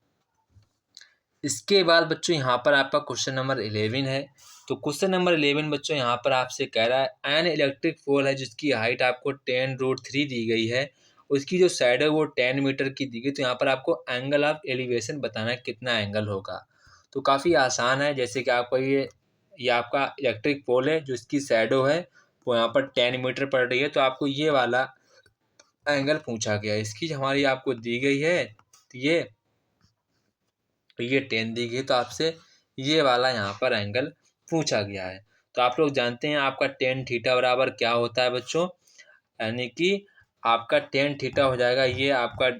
[SPEAKER 1] इसके बाद बच्चों यहाँ पर आपका क्वेश्चन नंबर 11 है। तो क्वेश्चन नंबर 11 बच्चों यहाँ पर आपसे कह रहा है एन इलेक्ट्रिक पोल है जिसकी हाइट आपको 10√3 दी गई है, उसकी जो साइड है वो 10 मीटर की दी गई। तो यहाँ पर आपको एंगल ऑफ एलिवेशन बताना है कितना एंगल होगा। तो काफ़ी आसान है, जैसे कि आपको ये आपका इलेक्ट्रिक पोल है जो इसकी शैडो है वो यहाँ पर 10 मीटर पड़ रही है, तो आपको ये वाला एंगल पूछा गया है। इसकी हमारी आपको दी गई है, तो ये 10 दी गई, तो आपसे ये वाला यहाँ पर एंगल पूछा गया है। तो आप लोग जानते हैं आपका टेन थीटा बराबर क्या होता है बच्चों, यानी कि आपका टेन थीटा हो जाएगा ये आपका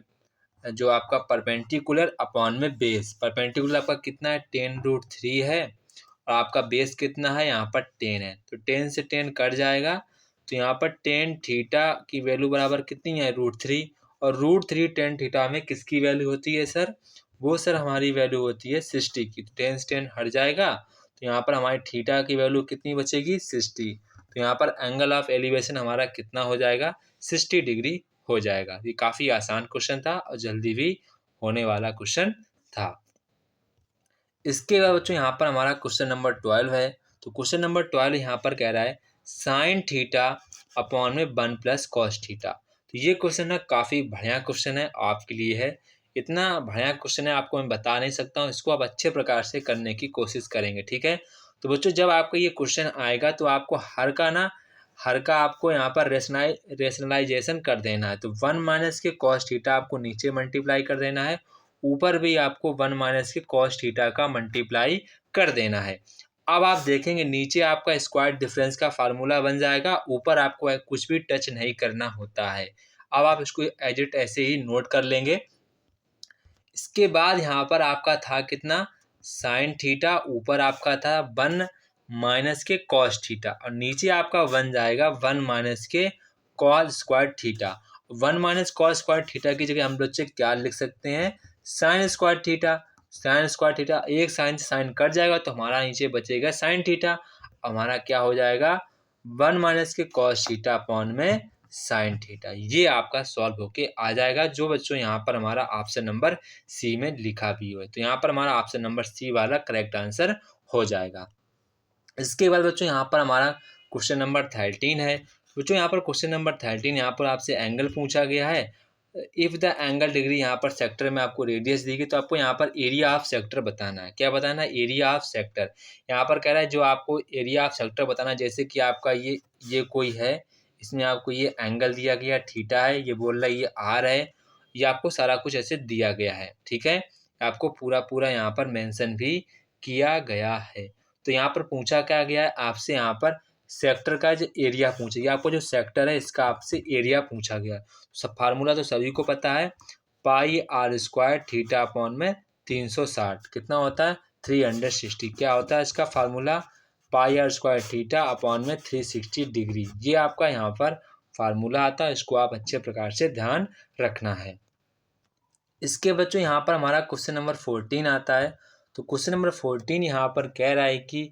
[SPEAKER 1] जो आपका परपेंडिकुलर अपॉन में बेस। परपेंडिकुलर आपका कितना है 10√3 है, और आपका बेस कितना है यहाँ पर 10 है, तो 10 से 10 कट जाएगा। तो यहाँ पर टेन थीटा की वैल्यू बराबर कितनी है √3, और √3 टेन थीटा में किसकी वैल्यू होती है सर, वो सर हमारी वैल्यू होती है 60 की। तो 10 से 10 हट जाएगा, तो यहाँ पर हमारी थीटा की वैल्यू कितनी बचेगी 60। तो यहाँ पर एंगल ऑफ एलिवेशन हमारा कितना हो जाएगा 60 डिग्री हो जाएगा। ये काफ़ी आसान क्वेश्चन था और जल्दी भी होने वाला क्वेश्चन था। इसके बाद बच्चों यहाँ पर हमारा क्वेश्चन नंबर 12 है। तो क्वेश्चन नंबर 12 यहाँ पर कह रहा है साइन थीटा अपॉन में 1 प्लस कॉस थीटा। तो ये क्वेश्चन है काफ़ी बढ़िया क्वेश्चन है आपके लिए है, इतना बढ़िया क्वेश्चन है आपको मैं बता नहीं सकता हूँ। इसको आप अच्छे प्रकार से करने की कोशिश करेंगे, ठीक है। तो बच्चों जब आपको ये क्वेश्चन आएगा तो आपको हर का आपको यहाँ पर रेशनलाइजेशन कर देना है। तो 1 माइनस के कॉस थीटा आपको नीचे मल्टीप्लाई कर देना है, ऊपर भी आपको 1 माइनस के कॉस थीटा का मल्टीप्लाई कर देना है। अब आप देखेंगे नीचे आपका स्क्वायर डिफरेंस का फार्मूला बन जाएगा, ऊपर आपको कुछ भी टच नहीं करना होता है। अब आप इसको एज इट ऐसे ही नोट कर लेंगे। इसके बाद यहाँ पर आपका था कितना साइन थीटा, ऊपर आपका था 1 माइनस के कॉस थीटा, और नीचे आपका 1 जाएगा 1 माइनस के cos square theta. 1 minus cos square theta की जगह हम बच्चे क्या लिख सकते हैं sine square theta. Sine square theta एक साइन से साइन कट जाएगा, तो हमारा नीचे बचेगा साइन थीटा। हमारा क्या हो जाएगा 1 माइनस के कॉस थीटा अपॉन में साइन थीटा। ये आपका सॉल्व होके आ जाएगा, जो बच्चों यहाँ पर हमारा ऑप्शन नंबर सी में लिखा भी हुआ है। तो यहाँ पर हमारा ऑप्शन नंबर सी वाला करेक्ट आंसर हो जाएगा। इसके बाद बच्चों यहाँ पर हमारा क्वेश्चन नंबर 13 है। बच्चों यहाँ पर क्वेश्चन नंबर 13 यहाँ पर आपसे एंगल पूछा गया है। इफ़ द एंगल डिग्री यहाँ पर सेक्टर में आपको रेडियस दी गई, तो आपको यहाँ पर एरिया ऑफ सेक्टर बताना है। क्या बताना है? Area of sector. यहाँ पर कह रहा है जो आपको एरिया ऑफ सेक्टर बताना है, जैसे कि आपका ये कोई है, इसमें आपको ये एंगल दिया गया थीटा है, ये बोल रहा है ये आर है, ये आपको सारा कुछ ऐसे दिया गया है। ठीक है, आपको पूरा पूरा यहाँ पर मेंशन भी किया गया है। तो यहाँ पर पूछा क्या गया है आपसे, यहाँ पर सेक्टर का जो एरिया पूछा गया, आपको जो सेक्टर है इसका आपसे एरिया पूछा गया। सब फार्मूला तो सभी को पता है, पाई आर स्क्वायर थीटा अपॉन में 360 कितना होता है? 360। क्या होता है इसका formula? Pi r square theta upon में 360 डिग्री। ये आपका यहाँ पर फार्मूला आता है, इसको आप अच्छे प्रकार से ध्यान रखना है। इसके बच्चों यहाँ पर हमारा क्वेश्चन नंबर 14 आता है। तो क्वेश्चन नंबर 14 यहाँ पर कह रहा है कि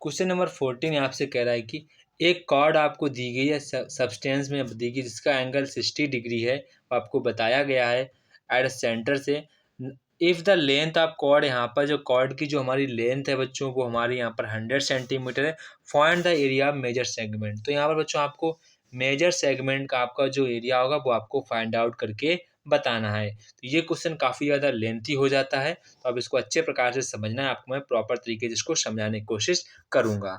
[SPEAKER 1] क्वेश्चन नंबर 14 आपसे कह रहा है कि एक कॉर्ड आपको दी गई है, सब्सटेंस में दी गई, जिसका एंगल 60 डिग्री है, आपको बताया गया है एट सेंटर से। If the length of chord, यहाँ पर जो कॉर्ड की जो हमारी लेंथ है बच्चों, वो हमारी यहाँ पर 100 सेंटीमीटर है। Find the area of major segment. तो यहाँ पर बच्चों आपको मेजर सेगमेंट का आपका जो एरिया होगा वो आपको फाइंड आउट करके बताना है। तो ये क्वेश्चन काफ़ी ज़्यादा लेंथी हो जाता है, तो अब इसको अच्छे प्रकार से समझना है आपको, मैं प्रॉपर तरीके से इसको समझाने की कोशिश करूँगा।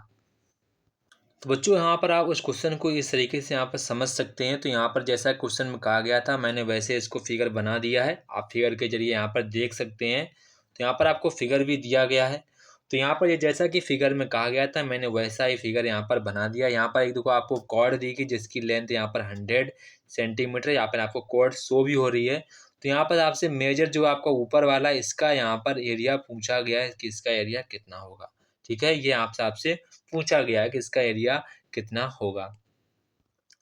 [SPEAKER 1] तो बच्चों यहाँ पर आप उस क्वेश्चन को इस तरीके से यहाँ पर समझ सकते हैं। तो यहाँ पर जैसा क्वेश्चन में कहा गया था, मैंने वैसे इसको फिगर बना दिया है, आप फिगर के जरिए यहाँ पर देख सकते हैं। तो यहाँ पर आपको फिगर भी दिया गया है। तो यहाँ पर ये जैसा कि फिगर में कहा गया था, मैंने वैसा ही फिगर यहाँ पर बना दिया। यहाँ पर एक देखो आपको कॉर्ड दी गई जिसकी लेंथ यहाँ पर 100 सेंटीमीटर, यहाँ पर आपको कॉर्ड शो भी हो रही है। तो यहाँ पर आपसे मेजर जो आपका ऊपर वाला, इसका यहाँ पर एरिया पूछा गया है कि इसका एरिया कितना होगा। ठीक है, ये आपसे पूछा गया है कि इसका एरिया कितना होगा।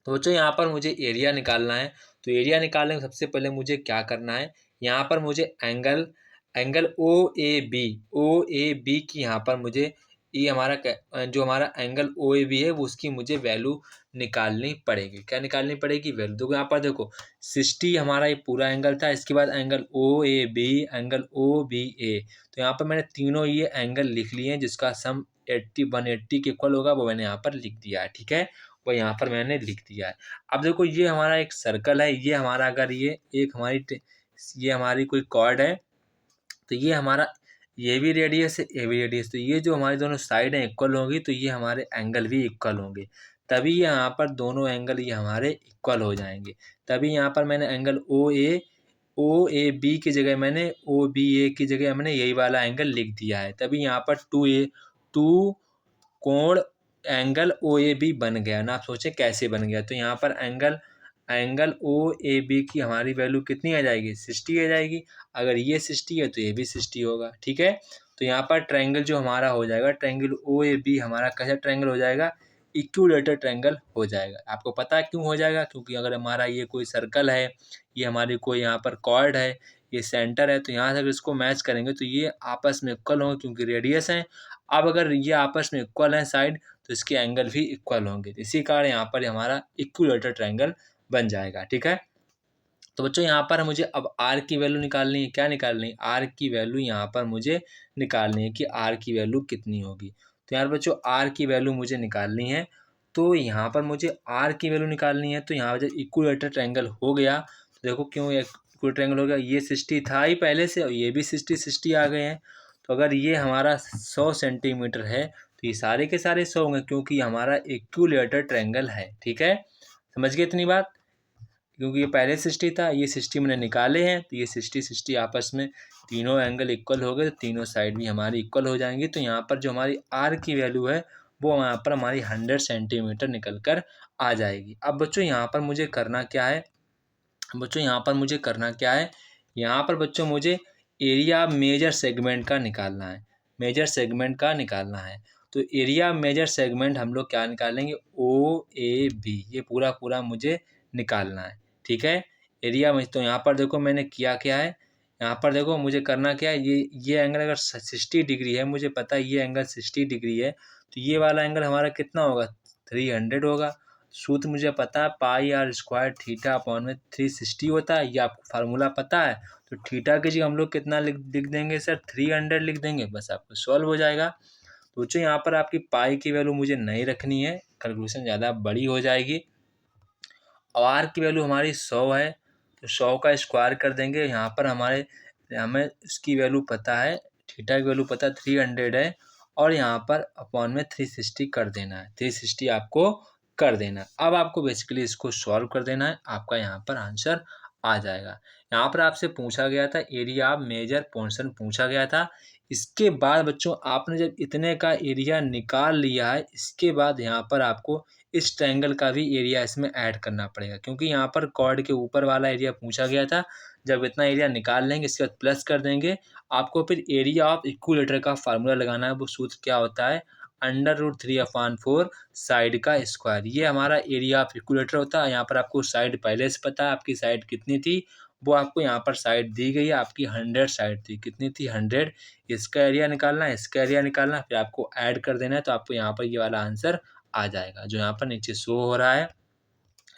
[SPEAKER 1] तो बच्चों यहाँ पर मुझे एरिया निकालना है। तो एरिया निकालने में सबसे पहले मुझे क्या करना है, यहाँ पर मुझे एंगल ओ ए बी की यहाँ पर मुझे ये हमारा जो हमारा एंगल ओ ए बी है वो उसकी मुझे वैल्यू निकालनी पड़ेगी। क्या निकालनी पड़ेगी? वैल्यू। देखो यहाँ पर देखो 60 हमारा ये पूरा एंगल था, इसके बाद angle O A B, angle O B A. तो यहाँ पर मैंने तीनों ये एंगल लिख लिए हैं, जिसका सम 180 के इक्वल होगा, वो मैंने यहाँ पर लिख दिया है। ठीक है, वो यहाँ पर मैंने लिख दिया है। अब देखो ये हमारा एक सर्कल है, ये हमारा अगर ये एक ये हमारी कोई कॉर्ड है, तो ये हमारा ये भी रेडियस है, ये भी रेडियस, तो ये जो हमारी दोनों साइड हैं इक्वल होंगी, तो ये हमारे एंगल भी इक्वल होंगे, तभी यहाँ पर दोनों एंगल ये हमारे इक्वल हो जाएंगे। तभी यहाँ पर मैंने एंगल ओ ए बी की जगह मैंने ओ बी ए की जगह मैंने यही वाला एंगल लिख दिया है। तभी यहाँ पर टू कोण एंगल ओ ए बी बन गया ना। आप सोचें कैसे बन गया। तो यहाँ पर एंगल ओ ए बी की हमारी वैल्यू कितनी आ जाएगी? 60 आ जाएगी। अगर ये 60 है तो ये भी 60 होगा। ठीक है, तो यहाँ पर ट्रायंगल जो हमारा हो जाएगा, ट्रायंगल ओ ए बी हमारा कैसा ट्रायंगल हो जाएगा? इक्विलेटरल ट्रायंगल हो जाएगा। आपको पता है क्यों हो जाएगा? क्योंकि अगर हमारा ये कोई सर्कल है, ये हमारी कोई यहाँ पर कॉर्ड है, ये सेंटर है, तो यहाँ से अगर इसको मैच करेंगे तो ये आपस में इक्वल होंगे क्योंकि रेडियस है। अब अगर ये आपस में इक्वल है साइड, तो इसके एंगल भी इक्वल होंगे। इसी कारण यहाँ पर हमारा इक्विलेटरल ट्रायंगल बन जाएगा। ठीक है, तो बच्चों यहाँ पर मुझे अब आर की वैल्यू निकालनी है। क्या निकालनी है? आर की वैल्यू यहाँ पर मुझे निकालनी है कि आर की वैल्यू कितनी होगी। तो यार बच्चों आर की वैल्यू मुझे निकालनी है, तो यहाँ पर मुझे आर की वैल्यू निकालनी है। तो यहाँ पर जब इक्विलेटरल ट्रायंगल हो गया, तो देखो क्यों इक्विलेटरल ट्रायंगल हो गया, ये 60 था ही पहले से और ये भी 60 आ गए हैं। तो अगर ये हमारा 100 सेंटीमीटर है, तो ये सारे के सारे 100 होंगे क्योंकि हमारा इक्विलेटरल ट्रायंगल है। ठीक है, समझ गए इतनी बात? क्योंकि ये पहले 60 था, ये 60 मैंने निकाले हैं, तो ये 60 आपस में तीनों एंगल इक्वल हो गए, तो तीनों साइड भी हमारी इक्वल हो जाएंगी। तो यहाँ पर जो हमारी आर की वैल्यू है वो यहाँ पर हमारी 100 सेंटीमीटर निकल कर आ जाएगी। अब बच्चों यहाँ पर मुझे करना क्या है? बच्चों यहाँ पर मुझे करना क्या है? यहाँ पर बच्चों मुझे एरिया मेजर सेगमेंट का निकालना है। मेजर सेगमेंट का निकालना है, तो एरिया मेजर सेगमेंट हम लोग क्या निकालेंगे? ओ ए बी, ये पूरा पूरा मुझे निकालना है। ठीक है, एरिया में तो यहाँ पर देखो मैंने किया क्या है, यहाँ पर देखो मुझे करना क्या है, ये एंगल अगर 60 डिग्री है, मुझे पता है ये एंगल 60 डिग्री है, तो ये वाला एंगल हमारा कितना होगा? 300 होगा। सूत्र मुझे पता है, पाई आर स्क्वायर थीटा अपॉन में 360 होता है, ये आपको फार्मूला पता है। तो थीटा की जगह हम लोग कितना लिख देंगे सर? 300 लिख देंगे, बस आपको सॉल्व हो जाएगा। तो बच्चों यहाँ पर आपकी पाई की वैल्यू मुझे नहीं रखनी है, कैलकुलेशन ज़्यादा बड़ी हो जाएगी। और आर की वैल्यू हमारी 100 है, तो 100 का स्क्वायर कर देंगे। यहाँ पर हमें इसकी वैल्यू पता है, थीटा की वैल्यू पता है 300 है, और यहाँ पर अपॉन में 360 कर देना है, 360 आपको कर देना है। अब आपको बेसिकली इसको सॉल्व कर देना है, आपका यहाँ पर आंसर आ जाएगा। यहाँ पर आपसे पूछा गया था एरिया ऑफ मेजर पोर्शन पूछा गया था। इसके बाद बच्चों आपने जब इतने का एरिया निकाल लिया है, इसके बाद यहाँ पर आपको इस ट्रायंगल का भी एरिया इसमें ऐड करना पड़ेगा, क्योंकि यहाँ पर कॉर्ड के ऊपर वाला एरिया पूछा गया था। जब इतना एरिया निकाल लेंगे इसके बाद प्लस कर देंगे, आपको फिर एरिया ऑफ इक्विलेटर का फार्मूला लगाना है। वो सूत्र क्या होता है, √3/4 साइड का स्क्वायर। ये हमारा एरिया ऑफ इक्विलेटर होता है। यहाँ पर आपको साइड पहले से पता है, आपकी साइड कितनी थी, वो आपको यहाँ पर साइड दी गई है, आपकी 100 साइड थी। कितनी थी, 100। इसका एरिया निकालना है, इसका एरिया निकालना है, फिर आपको ऐड कर देना है, तो आपको यहाँ पर ये वाला आंसर आ जाएगा जो यहाँ पर नीचे शो हो रहा है।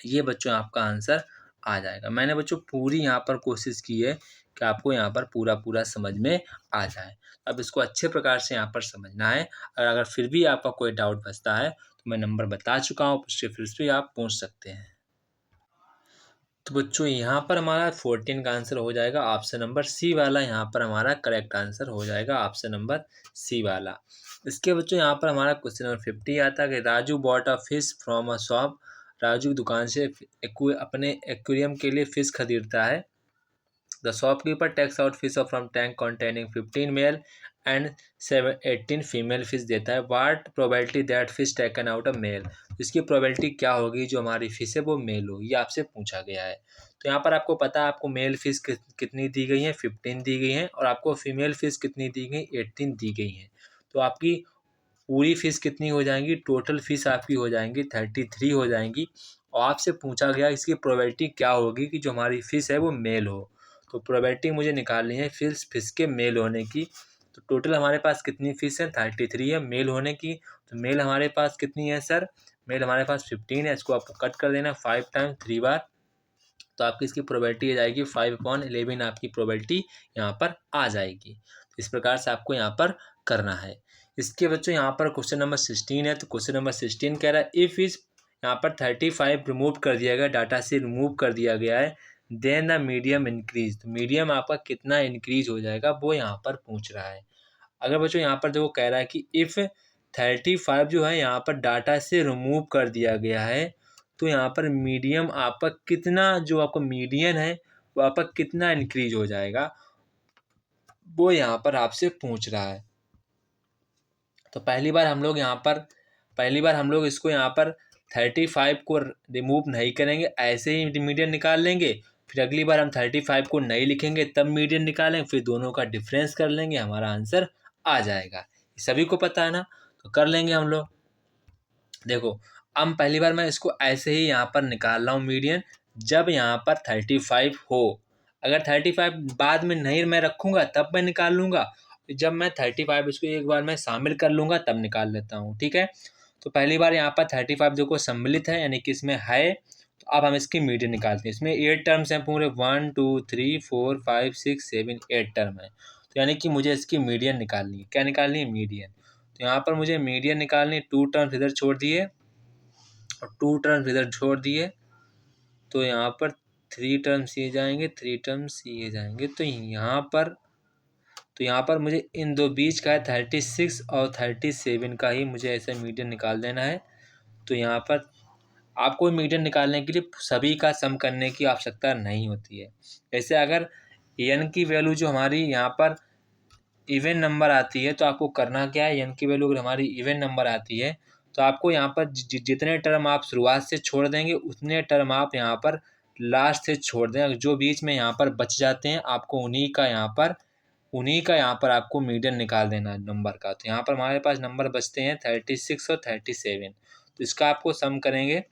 [SPEAKER 1] ये बच्चों आपका आंसर आ जाएगा। मैंने बच्चों पूरी यहाँ पर कोशिश की है कि आपको यहाँ पर पूरा समझ में आ जाए। अब इसको अच्छे प्रकार से यहाँ पर समझना है, और अगर फिर भी आपका कोई डाउट बचता है तो मैं नंबर बता चुका हूँ, उससे फिर से आप पूछ सकते हैं। तो बच्चों यहाँ पर हमारा 14 का आंसर हो जाएगा ऑप्शन नंबर सी वाला, यहाँ पर हमारा करेक्ट आंसर हो जाएगा ऑप्शन नंबर सी वाला। इसके बच्चों यहाँ पर हमारा क्वेश्चन नंबर 50 आता है कि Raju bought a fish from a shop. Raju दुकान से अपने एक्वेरियम के लिए फिश खरीदता है। The shopkeeper takes out fish from tank containing 15 male and 18 female fish देता है। What probability that fish taken out a male? इसकी प्रोबेबिलिटी क्या होगी जो हमारी फिश है वो मेल हो, ये आपसे पूछा गया है। तो यहाँ पर आपको पता है आपको मेल फिश कितनी दी गई है, 15 दी गई है, और आपको फीमेल फिश कितनी दी गई, 18 दी गई है। तो आपकी पूरी फिश कितनी हो जाएंगी, टोटल फिश आपकी हो जाएंगी 33 हो जाएंगी। और आपसे पूछा गया इसकी प्रोबेबिलिटी क्या होगी कि जो हमारी फिश है वो मेल हो। तो प्रोबेबिलिटी मुझे निकालनी है फिश के मेल होने की। तो टोटल हमारे पास कितनी फिश है, 33 है मेल होने की। तो मेल हमारे पास कितनी है सर, मेल हमारे पास 15 है। इसको आपको कट कर देना 5 टाइम 3 बार, तो आपकी इसकी प्रोबेबिलिटी आ जाएगी 5/11। आपकी प्रोबेबिलिटी यहाँ पर आ जाएगी। इस प्रकार से आपको यहाँ पर करना है। इसके बच्चों यहाँ पर क्वेश्चन नंबर 16 है। तो क्वेश्चन नंबर 16 कह रहा है इफ़ इस यहाँ पर 35 रिमूव कर दिया गया, डाटा से रिमूव कर दिया गया है, देन द मीडियम इंक्रीज। तो मीडियम आपका कितना इंक्रीज हो जाएगा वो यहाँ पर पूछ रहा है। अगर बच्चों यहाँ पर जो कह रहा है कि इफ़ 35 जो है यहाँ पर डाटा से रिमूव कर दिया गया है, तो यहाँ पर मीडियम आपका कितना, जो आपका मीडियन है वो आपका कितना इंक्रीज हो जाएगा, वो यहाँ पर आपसे पूछ रहा है। तो पहली बार हम लोग इसको यहाँ पर 35 को रिमूव नहीं करेंगे, ऐसे ही मीडियन निकाल लेंगे। फिर अगली बार हम 35 को नहीं लिखेंगे, तब मीडियन निकालेंगे, फिर दोनों का डिफरेंस कर लेंगे, हमारा आंसर आ जाएगा। सभी को पता है ना, तो कर लेंगे हम लोग। देखो अब पहली बार मैं इसको ऐसे ही यहाँ पर निकाल रहा हूँ मीडियन, जब यहाँ पर 35 हो। अगर 35 बाद में नहीं मैं रखूँगा तब मैं निकाल लूँगा, जब मैं 35 इसको एक बार मैं शामिल कर लूँगा तब निकाल लेता हूँ, ठीक है। तो पहली बार यहाँ पर 35 देखो सम्मिलित है, यानी कि इसमें है। तो अब हम इसकी मीडियन निकालते हैं। इसमें 8 टर्म्स हैं पूरे, 1 2 3 4 5 6 7 8 टर्म है। तो यानी कि मुझे इसकी मीडियन निकालनी है। क्या निकालनी है, मीडियन। तो यहाँ पर मुझे मीडियन निकालनी, 2 टर्म्स इधर छोड़ दिए और 2 टर्म्स इधर छोड़ दिए, तो यहाँ पर 3 टर्म्स ये जाएंगे, 3 टर्म्स ये जाएंगे। तो यहाँ पर मुझे इन दो बीच का है 36 और 37 का ही मुझे ऐसे मीडियन निकाल देना है। तो यहाँ पर आपको मीडियन निकालने के लिए सभी का सम करने की आवश्यकता नहीं होती है। जैसे अगर एन की वैल्यू जो हमारी यहाँ पर इवन नंबर आती है, तो आपको करना क्या है, एन की वैल्यू अगर हमारी इवन नंबर आती है तो आपको यहाँ पर जितने टर्म आप शुरुआत से छोड़ देंगे उतने टर्म आप यहाँ पर लास्ट से छोड़ दें। जो बीच में यहाँ पर बच जाते हैं आपको उन्हीं का यहाँ पर आपको मीडियन निकाल देना है नंबर का। तो यहाँ पर हमारे पास नंबर बचते हैं 36 और 37। तो इसका आपको सम करेंगे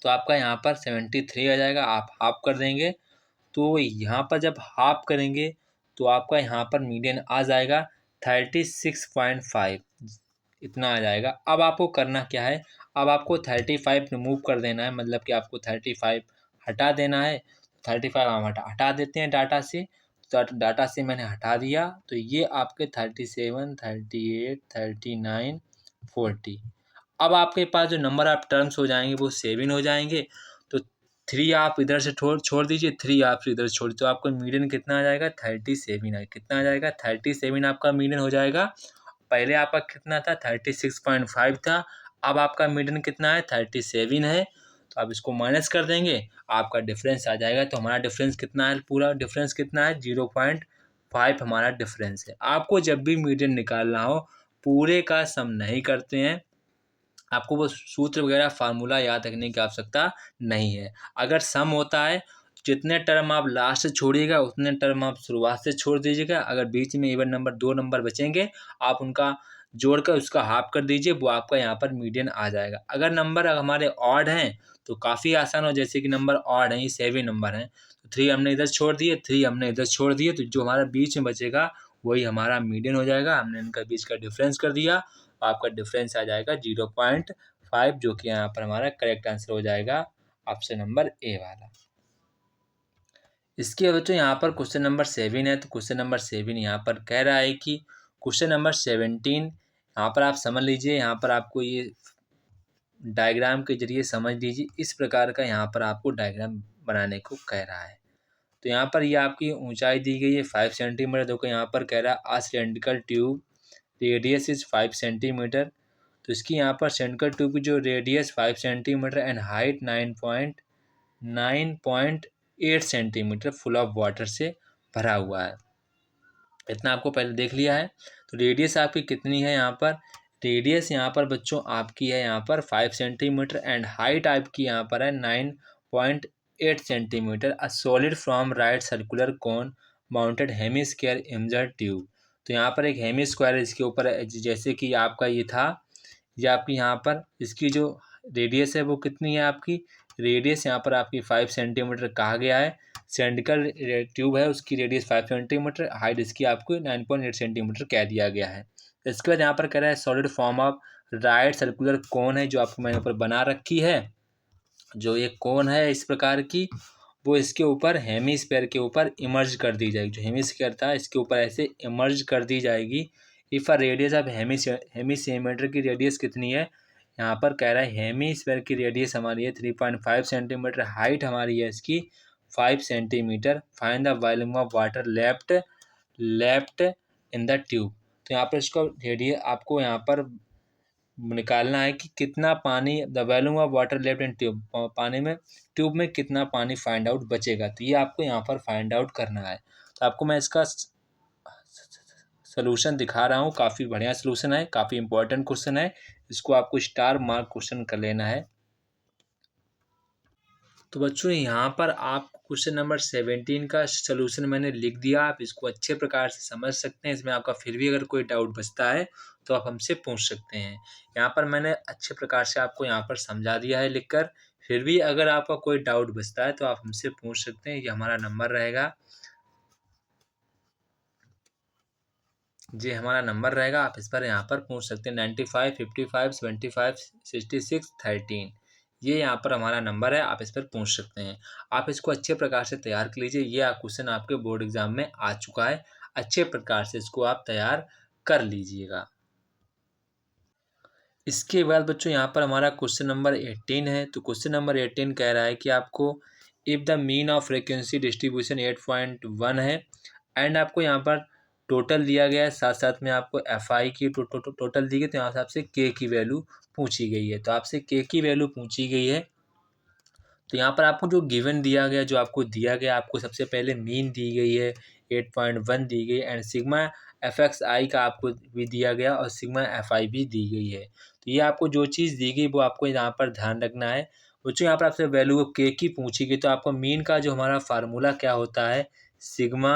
[SPEAKER 1] तो आपका यहाँ पर 73 आ जाएगा। आप हाफ कर देंगे, तो यहाँ पर जब हाफ करेंगे तो आपका यहाँ पर मीडियन आ जाएगा 36.5, इतना आ जाएगा। अब आपको करना क्या है, अब आपको 35 रिमूव कर देना है, मतलब कि आपको 35 हटा देना है। 35 हम हटा देते हैं डाटा से। डाटा से मैंने हटा दिया, तो ये आपके 37, 38, 39, 40। अब आपके पास जो नंबर ऑफ टर्म्स हो जाएंगे वो 7 हो जाएंगे। तो 3 आप इधर से छोड़ दीजिए, 3 आप इधर से छोड़, तो आपको मीडियन कितना आ जाएगा? 37 है। कितना आ जाएगा? 37 आपका मीडियन हो जाएगा। पहले आपका कितना था? 36.5 था। अब आपका मीडियन कितना है? 37 है। तो आप इसको माइनस कर देंगे, आपका डिफरेंस आ जाएगा। तो हमारा डिफरेंस कितना है? पूरा डिफरेंस कितना है? 0.5 हमारा डिफरेंस है। आपको जब भी मीडियन निकालना हो, पूरे का सम नहीं करते हैं, आपको वो सूत्र वगैरह फार्मूला याद रखने की आवश्यकता नहीं है। अगर सम होता है, जितने टर्म आप लास्ट से छोड़िएगा उतने टर्म आप शुरुआत से छोड़ दीजिएगा। अगर बीच में इवन नंबर 2 नंबर बचेंगे, आप उनका जोड़कर उसका हाफ कर दीजिए, वो आपका यहाँ पर मीडियन आ जाएगा। अगर नंबर हमारे ऑड हैं तो काफ़ी आसान हो, जैसे कि नंबर ऑड हैं, ये 7 नंबर हैं, तो 3 हमने इधर छोड़ दिए, 3 हमने इधर छोड़ दिए, तो जो हमारा बीच में बचेगा वही हमारा मीडियन हो जाएगा। हमने इनका बीच का डिफरेंस कर दिया, आपका डिफरेंस आ जाएगा 0.5, जो कि यहाँ पर हमारा करेक्ट आंसर हो जाएगा ऑप्शन नंबर ए वाला। इसके बच्चों यहाँ पर क्वेश्चन नंबर 7 है, तो क्वेश्चन नंबर 7 यहाँ पर कह रहा है कि क्वेश्चन नंबर 17, यहाँ पर आप समझ लीजिए, यहाँ पर आपको ये डायग्राम के जरिए समझ लीजिए। इस प्रकार का यहाँ पर आपको डायग्राम बनाने को कह रहा है। तो यहाँ पर ये आपकी ऊंचाई दी गई है 5 सेंटीमीटर। देखो यहाँ पर कह रहा है a cylindrical tube radius is 5 centimetre. तो इसकी यहाँ पर सिलेंड्रिकल ट्यूब की जो radius 5 centimetre and height 9.8 centimetre full of water से भरा हुआ है। इतना आपको पहले देख लिया है। तो रेडियस आपकी कितनी है? यहाँ पर रेडियस यहाँ पर बच्चों आपकी है यहाँ पर 5 सेंटीमीटर एंड हाइट आपकी यहाँ पर है 9.8 centimetre. A solid from right circular cone mounted hemisphere immersed tube. तो यहाँ पर एक हेमी स्क्वायर इसके ऊपर, जैसे कि आपका ये था, ये आपकी यहाँ पर इसकी जो रेडियस है वो कितनी है? आपकी रेडियस यहाँ पर आपकी 5 सेंटीमीटर कहा गया है। सिलेंड्रिकल ट्यूब है, उसकी रेडियस 5 सेंटीमीटर, हाइट इसकी आपको 9.8 सेंटीमीटर कह दिया गया है। इसके बाद यहाँ पर कह रहा है solid form of right circular कोन है, जो आपको मैंने ऊपर बना रखी है, जो ये कोन है इस प्रकार की, वो इसके ऊपर हेमी स्फीयर के ऊपर इमर्ज कर दी जाएगी। जो हेमी स्फीयर था इसके ऊपर ऐसे इमर्ज कर दी जाएगी। If a radius of hemi सेमीमीटर की रेडियस कितनी है? यहाँ पर कह रहा है हेमी स्फीयर की रेडियस हमारी है 3.5 सेंटीमीटर, हाइट हमारी है इसकी 5 centimetre. Find the volume of water left in the tube. तो यहाँ पर इसको रेडियस आपको यहाँ पर निकालना है कि कितना पानी, the volume of water left in tube, पानी में ट्यूब में कितना पानी फाइंड आउट बचेगा। तो ये आपको यहाँ पर फाइंड आउट करना है। तो आपको मैं इसका सलूशन दिखा रहा हूँ। काफ़ी बढ़िया सलूशन है, काफ़ी इंपॉर्टेंट क्वेश्चन है, इसको आपको स्टार मार्क क्वेश्चन कर लेना है। तो बच्चों यहाँ पर आप क्वेश्चन नंबर 17 का सलूशन मैंने लिख दिया, आप इसको अच्छे प्रकार से समझ सकते हैं। इसमें आपका फिर भी अगर कोई डाउट बचता है तो आप हमसे पूछ सकते हैं। यहाँ पर मैंने अच्छे प्रकार से आपको यहाँ पर समझा दिया है लिखकर। फिर भी अगर आपका कोई डाउट बचता है तो आप हमसे पूछ सकते हैं। ये हमारा नंबर रहेगा, ये हमारा नंबर रहेगा, आप इस पर यहाँ पर पूछ सकते हैं। 95 55 75 66 13, ये यहाँ पर हमारा नंबर है, आप इस पर पूछ सकते हैं। आप इसको अच्छे प्रकार से तैयार कर लीजिए। ये क्वेश्चन आपके बोर्ड एग्जाम में आ चुका है, अच्छे प्रकार से इसको आप तैयार कर लीजिएगा। इसके बाद बच्चों यहाँ पर हमारा क्वेश्चन नंबर 18 है। तो क्वेश्चन नंबर 18 कह रहा है कि आपको if the mean of frequency distribution 8.1 है एंड आपको यहाँ पर टोटल दिया गया है, साथ साथ में आपको FI की टोटल दी गई, तो यहाँ से आपसे K की वैल्यू पूछी गई है। तो आपसे K की वैल्यू पूछी गई है। तो यहाँ पर आपको जो गिवन दिया गया, जो आपको दिया गया, आपको सबसे पहले मीन दी गई है 8.1 दी गई एंड सिग्मा FXI का आपको भी दिया गया और सिग्मा FI भी दी गई है। तो ये आपको जो चीज़ दी गई वो आपको यहाँ पर ध्यान रखना है। बच्चों यहाँ पर आपसे वैल्यू K की पूछी गई, तो आपको मीन का जो हमारा फार्मूला क्या होता है, sigma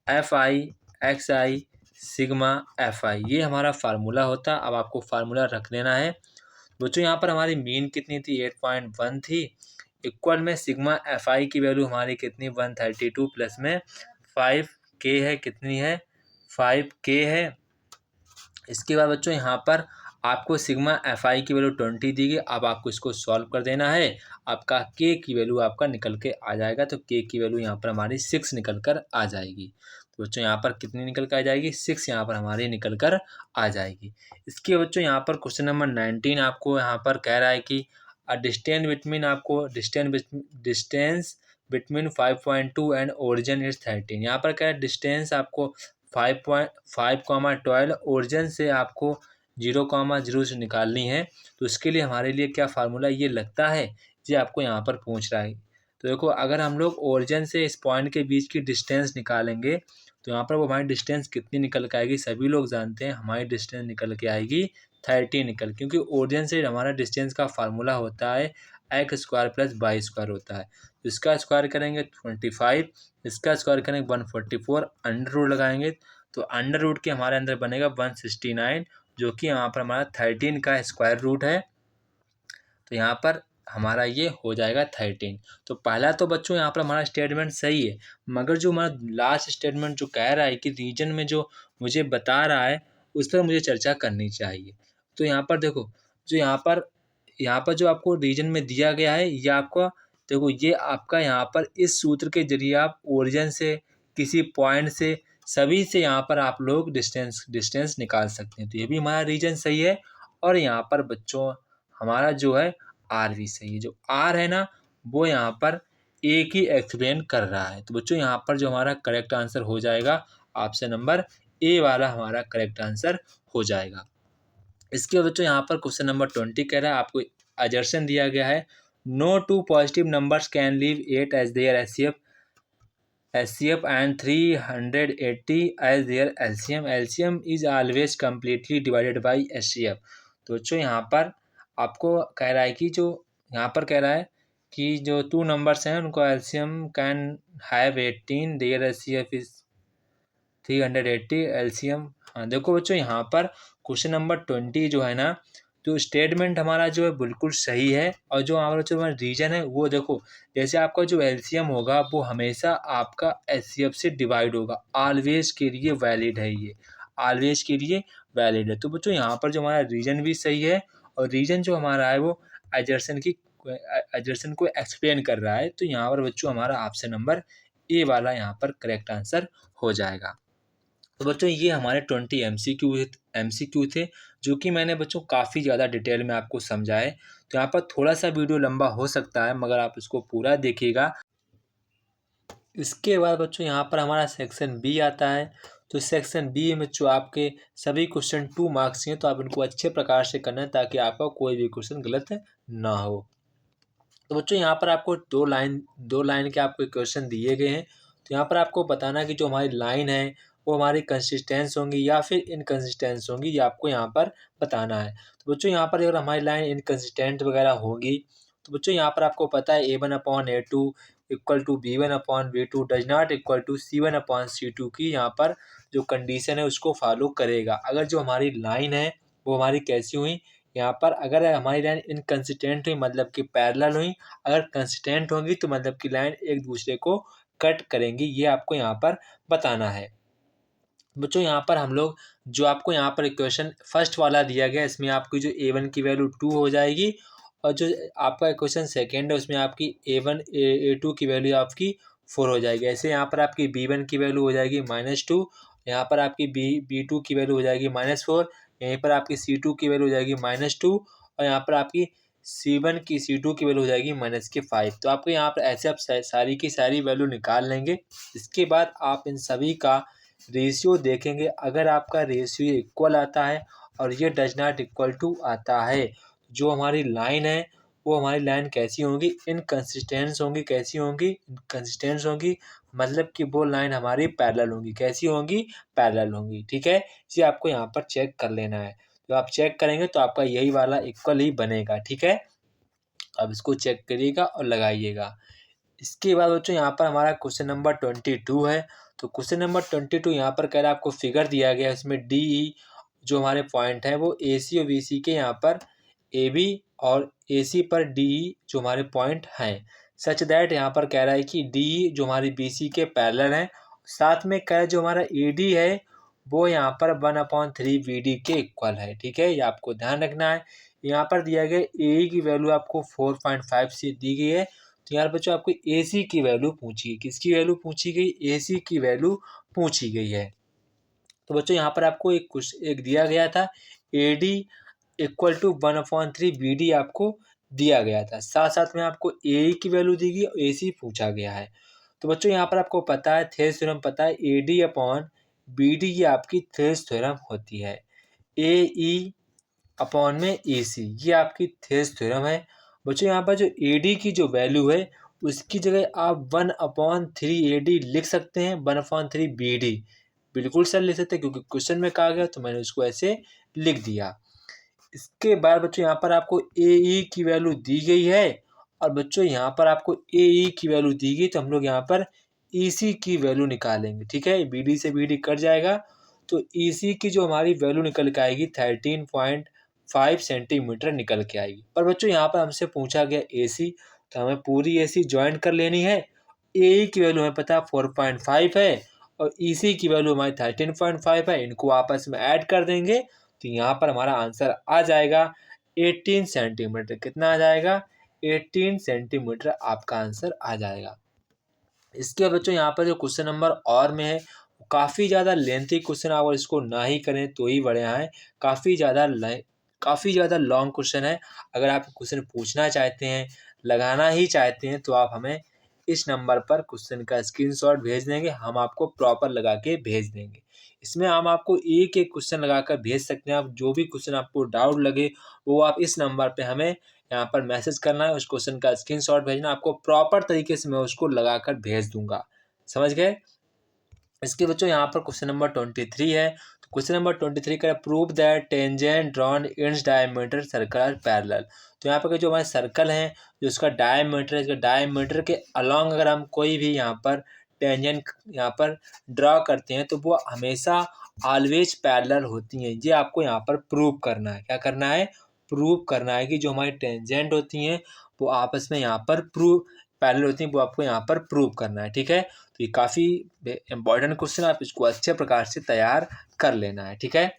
[SPEAKER 1] FI XI sigma FI, ये हमारा फार्मूला होता है। अब आपको फार्मूला रख लेना है। बच्चों यहाँ पर हमारी मीन कितनी थी? 8.1 थी। इक्वल में सिग्मा FI की वैल्यू हमारी कितनी? 132 प्लस में 5K है, कितनी है? 5K है। इसके बाद बच्चों यहाँ पर आपको सिग्मा एफ आई की वैल्यू 20 दी गई। अब आपको इसको सॉल्व कर देना है। आपका के की वैल्यू आपका निकल के आ जाएगा। तो के की वैल्यू यहाँ पर हमारी 6 निकल कर आ जाएगी। तो बच्चों यहाँ पर कितनी निकल कर आ जाएगी? 6 यहाँ पर हमारी निकल कर आ जाएगी। इसके बच्चों यहाँ पर क्वेश्चन नंबर 19 आपको यहाँ पर कह रहा है कि distance between 5.2 and origin is 13। यहाँ पर क्या है? डिस्टेंस आपको 5.5, ओरिजिन से आपको 0,0 से निकालनी है। तो इसके लिए हमारे लिए क्या फार्मूला ये लगता है, ये आपको यहाँ पर पूछ रहा है। तो देखो, अगर हम लोग ओरिजिन से इस पॉइंट के बीच की डिस्टेंस निकालेंगे तो यहाँ पर वो हमारी डिस्टेंस कितनी निकल के आएगी? सभी लोग जानते हैं हमारी डिस्टेंस निकल के आएगी 30 क्योंकि ओरिजिन से हमारा डिस्टेंस का फार्मूला होता है x² + y² होता है। तो इसका स्क्वायर करेंगे 25, इसका स्क्वायर करेंगे 144, अंडर रूट लगाएंगे तो अंडर रूट के हमारे अंदर बनेगा 169, जो कि यहाँ पर हमारा 13 का स्क्वायर रूट है। तो यहाँ पर हमारा ये हो जाएगा 13। तो पहला तो बच्चों यहाँ पर हमारा स्टेटमेंट सही है, मगर जो हमारा लास्ट स्टेटमेंट जो कह रहा है कि रीजन में जो मुझे बता रहा है उस पर मुझे चर्चा करनी चाहिए। तो यहाँ पर देखो, जो यहाँ पर जो आपको रीजन में दिया गया है ये आपका, देखो ये आपका यहाँ पर इस सूत्र के जरिए आप ओरिजिन से, किसी पॉइंट से, सभी से यहाँ पर आप लोग डिस्टेंस निकाल सकते हैं। तो ये भी हमारा रीजन सही है। और यहाँ पर बच्चों हमारा जो है आर भी सही है। जो आर है ना, वो यहाँ पर एक ही एक्सप्लेन कर रहा है। तो बच्चों यहाँ पर जो हमारा करेक्ट आंसर हो जाएगा, ऑप्शन नंबर ए वाला हमारा करेक्ट आंसर हो जाएगा। इसके बाद बच्चों यहाँ पर क्वेश्चन नंबर 20 कह रहा है, आपको अजर्शन दिया गया है, no two positive numbers can leave 8 as their HCF and 380 as their LCM. LCM is always completely divided by HCF. तो बच्चों यहाँ पर आपको कह रहा है कि जो यहाँ पर कह रहा है कि जो 2 नंबर्स हैं उनको LCM can have 18, their HCF is 380 LCM। हाँ देखो बच्चों, यहाँ पर क्वेश्चन नंबर 20 जो है ना, तो स्टेटमेंट हमारा जो है बिल्कुल सही है। और जो हमारा जो रीजन है वो देखो, जैसे आपका जो LCM होगा वो हमेशा आपका HCF से डिवाइड होगा। ऑलवेज के लिए वैलिड है, ये ऑलवेज के लिए वैलिड है। तो बच्चों यहाँ पर जो हमारा रीजन भी सही है और रीजन जो हमारा है वो एजर्सन को एक्सप्लेन कर रहा है। तो यहाँ पर बच्चों हमारा ऑप्शन नंबर ए वाला यहाँ पर करेक्ट आंसर हो जाएगा। तो बच्चों ये हमारे 20 MCQ थे, जो कि मैंने बच्चों काफ़ी ज़्यादा डिटेल में आपको समझाए। तो यहाँ पर थोड़ा सा वीडियो लंबा हो सकता है, मगर आप इसको पूरा देखिएगा। इसके बाद बच्चों यहाँ पर हमारा सेक्शन बी आता है। तो सेक्शन बी में जो आपके सभी क्वेश्चन 2 मार्क्स हैं, तो आप इनको अच्छे प्रकार से करना है ताकि आपका कोई भी क्वेश्चन गलत ना हो। तो बच्चों यहाँ पर आपको दो लाइन के आपको क्वेश्चन दिए गए हैं। तो यहाँ पर आपको बताना कि जो हमारी लाइन है वो हमारी कंसिस्टेंस होंगी या फिर इनकंसिस्टेंस होंगी, ये आपको यहाँ पर बताना है। तो बच्चों यहाँ पर अगर हमारी लाइन इनकंसिस्टेंट वगैरह होगी तो बच्चों यहाँ पर आपको पता है A1/A2 equal to B1/B2 does not equal to C1/C2 की यहाँ पर जो कंडीशन है उसको फॉलो करेगा। अगर जो हमारी लाइन है वो हमारी कैसी हुई, यहाँ पर अगर हमारी लाइन इनकंसिस्टेंट हुई मतलब कि पैरेलल हुई, अगर कंसिस्टेंट होंगी तो मतलब कि लाइन एक दूसरे को कट करेंगी, ये आपको यहाँ पर बताना है। बच्चों यहाँ पर हम लोग जो आपको यहाँ पर इक्वेशन फर्स्ट वाला दिया गया, इसमें आपकी जो A1 की वैल्यू 2 हो जाएगी और जो आपका इक्वेशन सेकेंड है उसमें आपकी A2 की वैल्यू आपकी 4 हो जाएगी। ऐसे यहाँ पर आपकी B1 की वैल्यू हो जाएगी -2, यहाँ पर आपकी B2 की वैल्यू हो जाएगी -4, यहीं पर आपकी C2 की वैल्यू हो जाएगी -2 और यहाँ पर आपकी C2 की वैल्यू हो जाएगी -5। तो आपको यहाँ पर ऐसे आप सारी की सारी वैल्यू निकाल लेंगे। इसके बाद आप इन सभी का रेशियो देखेंगे। अगर आपका रेशियो इक्वल आता है और ये डज नॉट इक्वल टू आता है, जो हमारी लाइन है वो हमारी लाइन कैसी होंगी, इनकंसिस्टेंस होंगी। कैसी होंगी? इनकंसिस्टेंस होंगी, मतलब कि वो लाइन हमारी पैरेलल होंगी। कैसी होंगी? पैरेलल होंगी। ठीक है, ये आपको यहाँ पर चेक कर लेना है। तो आप चेक करेंगे तो आपका यही वाला इक्वल ही बनेगा। ठीक है, अब इसको चेक करिएगा और लगाइएगा। इसके बाद बच्चों यहाँ पर हमारा क्वेश्चन नंबर 22 है। तो क्वेश्चन नंबर 22 यहाँ पर कह रहा है, आपको फिगर दिया गया है, इसमें DE जो हमारे पॉइंट हैं वो AC और BC के यहाँ पर AB और AC पर DE जो हमारे पॉइंट हैं, सच दैट यहाँ पर कह रहा है कि DE जो हमारी BC के पैरेलल हैं। साथ में कह रहा है जो हमारा AD है वो यहाँ पर 1/3 BD के इक्वल है। ठीक है, ये आपको ध्यान रखना है। यहाँ पर दिया गया ए की वैल्यू आपको 4.5 से दी गई है। तो यहाँ बच्चों आपको AC की वैल्यू पूछी है। किसकी वैल्यू पूछी गई? AC की वैल्यू पूछी गई है। तो बच्चों यहाँ पर आपको एक दिया गया था, AD इक्वल टू 1/3 BD आपको दिया गया था। साथ साथ में आपको AE की वैल्यू दी गई और AC पूछा गया है। तो बच्चों यहाँ पर आपको पता है, थेल्स थ्योरम पता है, AD अपॉन BD ये आपकी थेल्स थ्योरम होती है। AE अपॉन में AC ये आपकी थेल्स थ्योरम है। बच्चों यहाँ पर जो AD की जो वैल्यू है उसकी जगह आप 1/3 AD लिख सकते हैं, 1/3 BD बिल्कुल सर लिख सकते हैं, क्योंकि क्वेश्चन में कहा गया तो मैंने उसको ऐसे लिख दिया। इसके बाद बच्चों यहाँ पर आपको AE की वैल्यू दी गई है और बच्चों यहाँ पर आपको AE की वैल्यू दी गई, तो हम लोग यहाँ पर EC की वैल्यू निकालेंगे। ठीक है, BD से BD कट जाएगा तो EC की जो हमारी वैल्यू निकल के आएगी 13.5 सेंटीमीटर निकल के आएगी। पर बच्चों यहाँ पर हमसे पूछा गया AC, तो हमें पूरी AC ज्वाइन कर लेनी है। AE की वैल्यू हमें पता है 4.5 है और EC की वैल्यू हमारी 13.5 है। इनको आपस में ऐड कर देंगे तो यहाँ पर हमारा आंसर आ जाएगा 18 सेंटीमीटर। कितना आ जाएगा? 18 सेंटीमीटर आपका आंसर आ जाएगा। इसके बच्चों यहाँ पर जो क्वेश्चन नंबर और में है वो काफ़ी ज़्यादा लेंथी क्वेश्चन, आप अगर इसको ना ही करें तो ही बढ़िया है। काफ़ी ज़्यादा लॉन्ग क्वेश्चन है। अगर आप क्वेश्चन पूछना चाहते हैं, लगाना ही चाहते हैं, तो आप हमें इस नंबर पर क्वेश्चन का स्क्रीनशॉट भेज देंगे, हम आपको प्रॉपर लगा के भेज देंगे। इसमें हम आपको एक एक क्वेश्चन लगाकर भेज सकते हैं। आप जो भी क्वेश्चन आपको डाउट लगे वो आप इस नंबर पे हमें यहाँ पर मैसेज करना है, उस क्वेश्चन का स्क्रीनशॉट भेजना, आपको प्रॉपर तरीके से मैं उसको लगाकर भेज दूंगा। समझ गए? इसके बच्चों यहाँ पर क्वेश्चन नंबर 23 है। तो क्वेश्चन नंबर 23 का prove that tangent drawn its diameter circle are parallel. तो यहाँ पर जो हमारे सर्कल हैं, जो उसका डायमीटर है, इसका डायमीटर के अलॉन्ग अगर हम कोई भी यहाँ पर टेंजेंट यहाँ पर ड्रॉ करते हैं तो वो हमेशा ऑलवेज पैरेलल होती हैं। ये आपको यहाँ पर प्रूव करना है। क्या करना है? प्रूव करना है कि जो हमारी टेंजेंट होती हैं वो आपस में यहाँ पर पैरेलल होती हैं, वो आपको यहाँ पर प्रूव करना है। ठीक है, तो ये काफ़ी इंपॉर्टेंट क्वेश्चन, आप इसको अच्छे प्रकार से तैयार कर लेना है। ठीक है,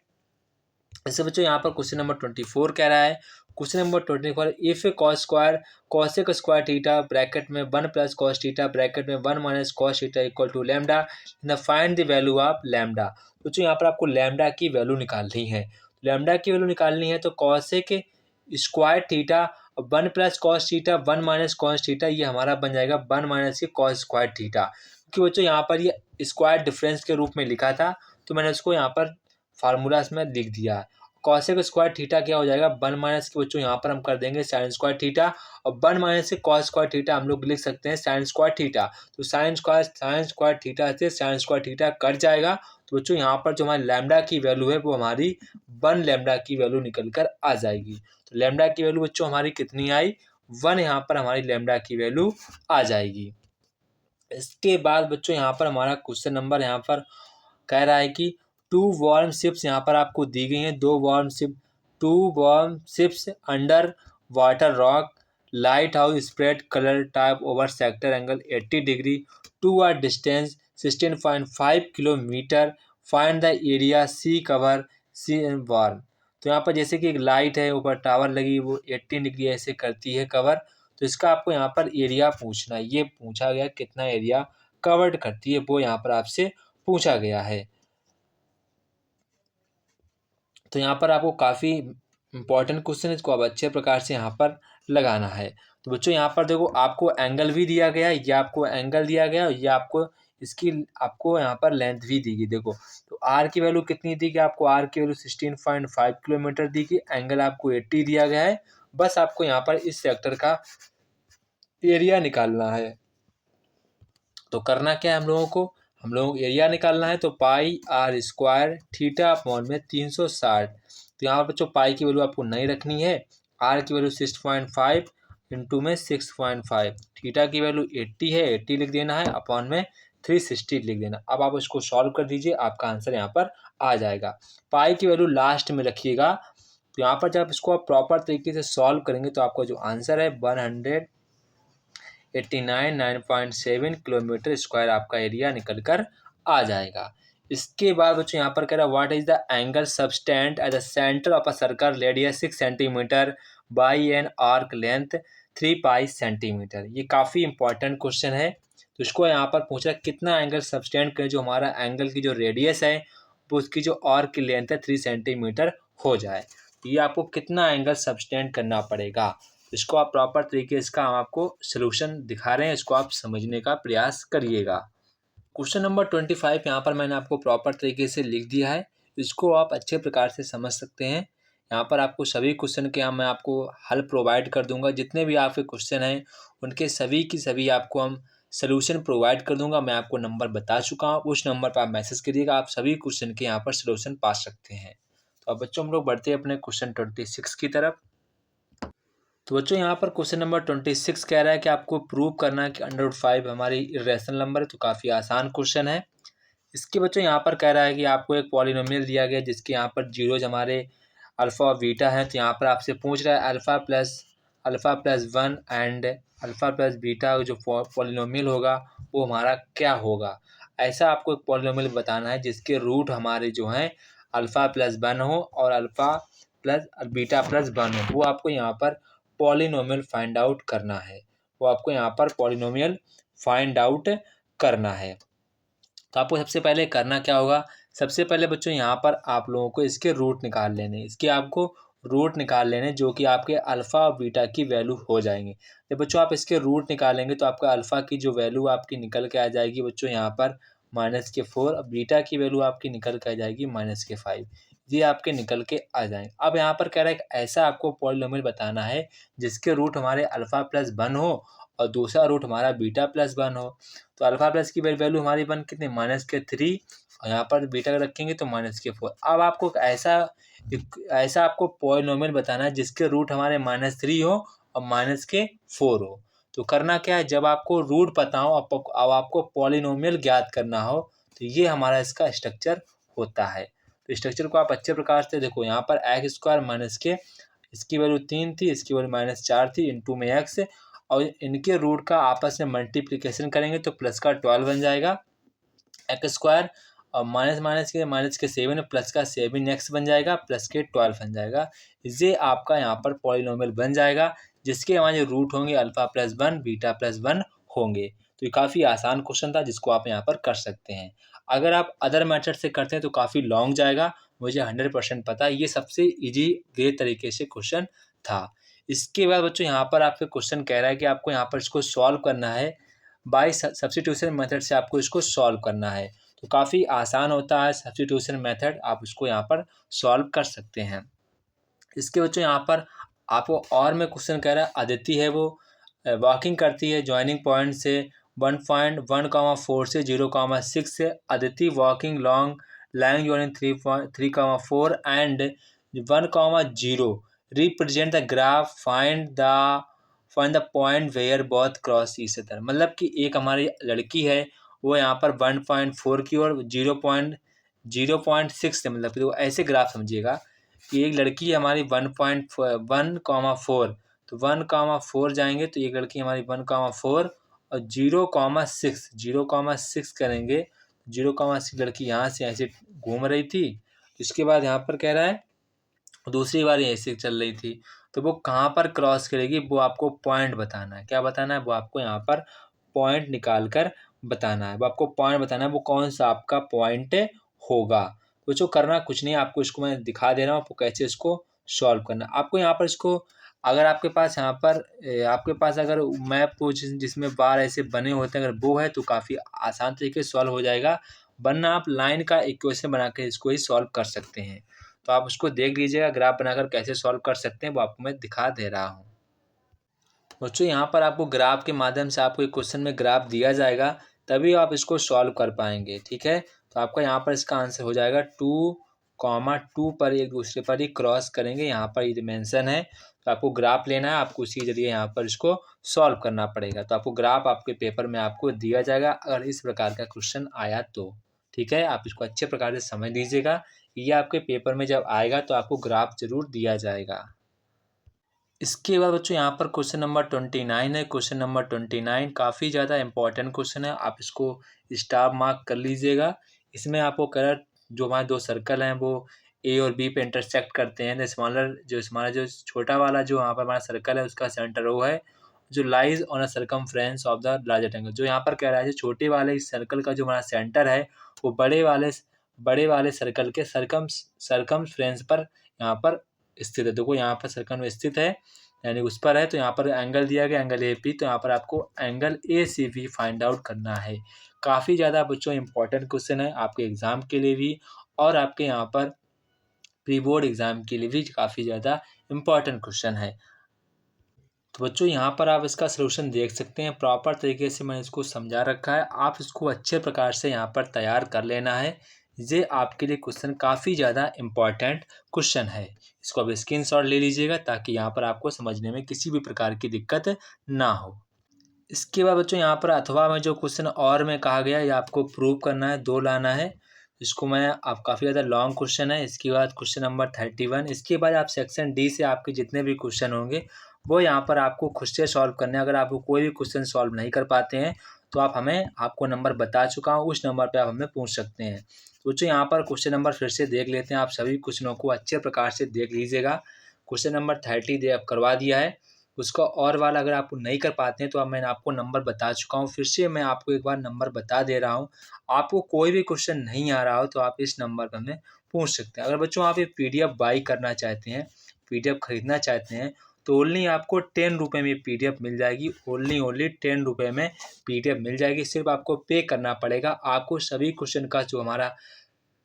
[SPEAKER 1] ऐसे बच्चों यहाँ पर क्वेश्चन नंबर 24 कह रहा है। Question number 24, if cos square cosec square theta bracket में 1 प्लस कॉस थीटा ब्रैकेट में 1 minus cos theta equal to lambda, find the value of lambda. बच्चों यहाँ पर आपको लैम्डा की वैल्यू निकालनी है। लैम्डा की वैल्यू निकालनी है तो cosec square theta 1 plus cos theta 1 minus cos theta, ये हमारा बन जाएगा 1 माइनस के कॉस स्क्वायर थीटा। क्योंकि बच्चों यहाँ पर ये स्क्वायर डिफरेंस के रूप में लिखा था तो मैंने उसको यहाँ पर फार्मूला इसमें लिख दिया। कॉसेक स्क्वायर थीटा क्या हो जाएगा? 1 माइनस के बच्चों यहाँ पर हम कर देंगे साइन स्क्वायर थीटा, और 1 माइनस से कॉस स्क्वायर थीटा हम लोग लिख सकते हैं साइन स्क्वायर थीटा। तो साइन स्क्वायर थीटा से साइन स्क्वायर थीटा कट जाएगा। तो बच्चों यहाँ पर जो हमारी लैम्डा की वैल्यू है वो हमारी 1 लैम्डा की वैल्यू निकल कर आ जाएगी। तो लैम्डा की वैल्यू बच्चों हमारी कितनी आई? 1 यहाँ पर हमारी लैम्डा की वैल्यू आ जाएगी। इसके बाद बच्चों यहाँ पर हमारा क्वेश्चन नंबर यहाँ पर कह रहा है कि 2 वार्म शिप्स यहाँ पर आपको दी गई हैं। 2 warships under water rock lighthouse spread colour type over sector angle 80 degree to are distance 16.5 kilometre, find the area sea cover sea warm. तो यहाँ पर जैसे कि एक लाइट है, ऊपर टावर लगी, वो 80 डिग्री ऐसे करती है कवर, तो इसका आपको यहाँ पर एरिया पूछना है। ये पूछा गया कितना एरिया कवर्ड करती है, वो यहाँ पर आपसे पूछा गया है। तो यहाँ पर आपको काफ़ी इंपॉर्टेंट क्वेश्चन है, इसको आप अच्छे प्रकार से यहाँ पर लगाना है। तो बच्चों यहाँ पर देखो आपको एंगल भी दिया गया है, ये आपको एंगल दिया गया है, ये आपको यहाँ पर लेंथ भी दी गई। देखो तो आर की वैल्यू कितनी दी गई आपको? आर की वैल्यू 16.5 किलोमीटर दी गई, एंगल आपको 80 दिया गया है। बस आपको यहाँ पर इस सेक्टर का एरिया निकालना है। तो करना क्या है हम लोगों को एरिया निकालना है। तो पाई आर स्क्वायर थीटा अपॉन में 360। तो यहाँ पर बच्चों पाई की वैल्यू आपको नहीं रखनी है, आर की वैल्यू 6.5 इंटू में 6.5, थीटा की वैल्यू 80 है, 80 लिख देना है, अपॉन में 360 लिख देना। अब आप इसको सॉल्व कर दीजिए, आपका आंसर यहाँ पर आ जाएगा। पाई की वैल्यू लास्ट में रखिएगा। तो यहाँ पर जब इसको आप प्रॉपर तरीके से सॉल्व करेंगे तो आपका जो आंसर है 189.7 किलोमीटर स्क्वायर आपका एरिया निकल कर आ जाएगा। इसके बाद बच्चों यहाँ पर कह रहा है what is the angle subtended at the centre of a circle radius 6 centimetre by an arc length 3 pi centimetre. ये काफ़ी इंपॉर्टेंट क्वेश्चन है। तो इसको यहाँ पर पूछा कितना एंगल सबस्टेंड करें जो हमारा एंगल की जो रेडियस है वो उसकी जो आर्क की लेंथ है 3 सेंटीमीटर हो जाए। तो ये आपको कितना एंगल सबस्टेंड करना पड़ेगा। इसको आप प्रॉपर तरीके से इसका हम आपको सोल्यूशन दिखा रहे हैं, इसको आप समझने का प्रयास करिएगा। क्वेश्चन नंबर 25 यहाँ पर मैंने आपको प्रॉपर तरीके से लिख दिया है, इसको आप अच्छे प्रकार से समझ सकते हैं। यहाँ पर आपको सभी क्वेश्चन के मैं आपको हल प्रोवाइड कर दूंगा। जितने भी आपके क्वेश्चन हैं उनके सभी की सभी आपको हम सलूशन प्रोवाइड कर दूंगा। मैं आपको नंबर बता चुका हूँ, उस नंबर पर आप मैसेज करिएगा, आप सभी क्वेश्चन के यहाँ पर सलूशन पा सकते हैं। तो अब बच्चों हम लोग बढ़ते हैं अपने क्वेश्चन 26 की तरफ। तो बच्चों यहाँ पर क्वेश्चन नंबर 26 कह रहा है कि आपको प्रूव करना है कि √5 हमारी इरेशनल नंबर है। तो काफ़ी आसान क्वेश्चन है। इसके बच्चों यहाँ पर कह रहा है कि आपको एक पॉलिनोमियल दिया गया जिसके यहाँ पर जीरोज हमारे अल्फ़ा और बीटा हैं। तो यहाँ पर आपसे पूछ रहा है alpha plus 1 and alpha plus beta जो पॉलिनोमियल होगा वो हमारा क्या होगा। ऐसा आपको एक पॉलिनोमियल बताना है जिसके रूट हमारे जो हैं अल्फ़ा+1 हो और अल्फ़ा प्लस बीटा प्लस 1 हो। वो आपको यहाँ पर पॉलिनोमियल फाइंड आउट करना है। वो आपको यहाँ पर पॉलिनोमियल फाइंड आउट करना है। तो आपको सबसे पहले करना क्या होगा, सबसे पहले बच्चों यहाँ पर आप लोगों को इसके रूट निकाल लेने, इसके आपको रूट निकाल लेने जो कि आपके अल्फ़ा और बीटा की वैल्यू हो जाएंगे। जब बच्चों आप इसके रूट निकालेंगे तो आपका अल्फ़ा की जो वैल्यू आपकी निकल के आ जाएगी बच्चों यहाँ पर -4, और बीटा की वैल्यू आपकी निकल के आ जाएगी -5। ये आपके निकल के आ जाएंगे। अब यहाँ पर कह रहा है कि ऐसा आपको पॉलिनोमियल बताना है जिसके रूट हमारे अल्फ़ा+1 हो और दूसरा रूट हमारा बीटा+1 हो। तो अल्फ़ा प्लस की वैल्यू हमारी बन कितनी -3, और यहाँ पर बीटा रखेंगे तो -4। अब आपको ऐसा आपको पॉलिनोमियल बताना है जिसके रूट हमारे -3 हो और -4 हो। तो करना क्या है, जब आपको रूट पता हो अब आपको पॉलिनोमियल ज्ञात करना हो, तो ये हमारा इसका स्ट्रक्चर होता है। तो स्ट्रक्चर को आप अच्छे प्रकार से देखो, यहाँ पर x² - k, इसकी वैल्यू 3 थी, इसकी वैल्यू -4 थी, इंटू में x, और इनके रूट का आपस में मल्टीप्लिकेशन करेंगे तो प्लस का 12 बन जाएगा x², और माइनस के 7 प्लस का 7x बन जाएगा, प्लस के 12 बन जाएगा। ये आपका यहाँ पर पॉलिनोमियल बन जाएगा जिसके हमारे रूट होंगे अल्फ़ा+1 बीटा+1 होंगे। तो ये काफ़ी आसान क्वेश्चन था जिसको आप यहाँ पर कर सकते हैं। अगर आप अदर मेथड से करते हैं तो काफ़ी लॉन्ग जाएगा, मुझे 100% पता है। ये सबसे ईजी वे तरीके से क्वेश्चन था। इसके बाद बच्चों यहाँ पर आपसे क्वेश्चन कह रहा है कि आपको यहाँ पर इसको सॉल्व करना है, बाय सब्स्टिट्यूशन मेथड से आपको इसको सॉल्व करना है। तो काफ़ी आसान होता है सब्स्टिट्यूशन मेथड, आप उसको यहाँ पर सॉल्व कर सकते हैं। इसके बच्चों यहाँ पर आपको और में क्वेश्चन कह रहा है, अदिति है वो वॉकिंग करती है जॉइनिंग पॉइंट से 1.1,4 से 0,6 से। Aditi walking long line joining 3,4 and 1,0 represent the graph, find the point where both cross each other. मतलब कि एक हमारी लड़की है वो यहाँ पर 1.4 की और 0.6 से, मतलब तो ऐसे ग्राफ समझिएगा कि एक लड़की हमारी 1.1,4, तो 1,4 जाएंगे तो एक लड़की हमारी 1,4 और 0,6 करेंगे। 0,6 लड़की यहाँ से ऐसे घूम रही थी। इसके बाद यहाँ पर कह रहा है दूसरी बार ऐसे चल रही थी, तो वो कहाँ पर क्रॉस करेगी वो आपको पॉइंट बताना है। क्या बताना है, वो आपको यहाँ पर पॉइंट निकाल कर बताना है। वो आपको पॉइंट बताना है वो कौन सा आपका पॉइंट होगा। तो जो करना कुछ नहीं, आपको इसको मैं दिखा दे रहा हूँ आपको कैसे इसको सॉल्व करना। आपको यहाँ पर इसको, अगर आपके पास यहाँ पर आपके पास अगर मैप हो जिसमें बार ऐसे बने होते हैं, अगर वो है तो काफ़ी आसान तरीके से सॉल्व हो जाएगा, वरना आप लाइन का इक्वेशन बना के इसको ही सॉल्व कर सकते हैं। तो आप उसको देख लीजिएगा, ग्राफ बनाकर कैसे सॉल्व कर सकते हैं वो आपको मैं दिखा दे रहा हूँ। बच्चों यहाँ पर आपको ग्राफ के माध्यम से आपको एक क्वेश्चन में ग्राफ दिया जाएगा, तभी आप इसको सॉल्व कर पाएंगे। ठीक है, तो आपका यहाँ पर इसका आंसर हो जाएगा 2,2 पर एक दूसरे पर ही क्रॉस करेंगे, यहाँ पर ये मेंशन है। तो आपको ग्राफ लेना है, आपको उसी के जरिए यहाँ पर इसको सॉल्व करना पड़ेगा। तो आपको ग्राफ आपके पेपर में आपको दिया जाएगा अगर इस प्रकार का क्वेश्चन आया तो। ठीक है, आप इसको अच्छे प्रकार से समझ लीजिएगा, ये आपके पेपर में जब आएगा तो आपको ग्राफ जरूर दिया जाएगा। इसके बाद बच्चों यहाँ पर क्वेश्चन नंबर 29 है। क्वेश्चन नंबर 29 काफ़ी ज़्यादा इंपॉर्टेंट क्वेश्चन है, आप इसको स्टार मार्क कर लीजिएगा। इसमें आपको कलर जो हमारे 2 सर्कल हैं वो ए और बी पे इंटरसेक्ट करते हैं। हमारा जो छोटा वाला जो यहाँ पर हमारा सर्कल है उसका सेंटर वो है जो lies on a circumference of the larger triangle. जो यहाँ पर कह रहा है जो छोटे वाले इस सर्कल का जो हमारा सेंटर है वो बड़े वाले सर्कल के सर्कमफ्रेंस पर यहाँ पर स्थित है। देखो यहाँ पर सर्कल में स्थित है यानी उस पर है, तो यहाँ पर एंगल दिया गया एंगल ए पी, तो यहाँ पर आपको angle A C B find out करना है। काफ़ी ज़्यादा बच्चों इंपॉर्टेंट क्वेश्चन है आपके एग्ज़ाम के लिए भी और आपके यहाँ पर प्री बोर्ड एग्ज़ाम के लिए भी काफ़ी ज़्यादा इंपॉर्टेंट क्वेश्चन है। तो बच्चों यहाँ पर आप इसका सलूशन देख सकते हैं, प्रॉपर तरीके से मैंने इसको समझा रखा है। आप इसको अच्छे प्रकार से यहाँ पर तैयार कर लेना है। ये आपके लिए क्वेश्चन काफ़ी ज़्यादा इम्पॉर्टेंट क्वेश्चन है। इसको अब स्क्रीनशॉट ले लीजिएगा ताकि यहाँ पर आपको समझने में किसी भी प्रकार की दिक्कत ना हो। इसके बाद बच्चों यहाँ पर अथवा में जो क्वेश्चन और में कहा गया ये आपको प्रूव करना है, 2 लाना है। इसको मैं आप काफ़ी ज़्यादा लॉन्ग क्वेश्चन है। इसके बाद क्वेश्चन नंबर 31। इसके बाद आप सेक्शन डी से आपके जितने भी क्वेश्चन होंगे वो यहाँ पर आपको खुद से सॉल्व करने हैं। अगर आपको कोई भी क्वेश्चन सॉल्व नहीं कर पाते हैं तो आप हमें आपको नंबर बता चुका हूँ, उस नंबर पर आप हमें पूछ सकते हैं। तो बच्चों यहाँ पर क्वेश्चन नंबर फिर से देख लेते हैं। आप सभी क्वेश्चनों को अच्छे प्रकार से देख लीजिएगा। क्वेश्चन नंबर 30 आप करवा दिया है। उसका और वाला अगर आप नहीं कर पाते हैं तो अब मैंने आपको नंबर बता चुका हूँ। फिर से मैं आपको एक बार नंबर बता दे रहा हूँ। आपको कोई भी क्वेश्चन नहीं आ रहा हो तो आप इस नंबर पर हमें पूछ सकते हैं। अगर बच्चों आप ये PDF बाई करना चाहते हैं, PDF खरीदना चाहते हैं तो ओनली आपको 10 रुपये में PDF मिल जाएगी। ओनली 10 रुपये में PDF मिल जाएगी। सिर्फ आपको पे करना पड़ेगा। आपको सभी क्वेश्चन का जो हमारा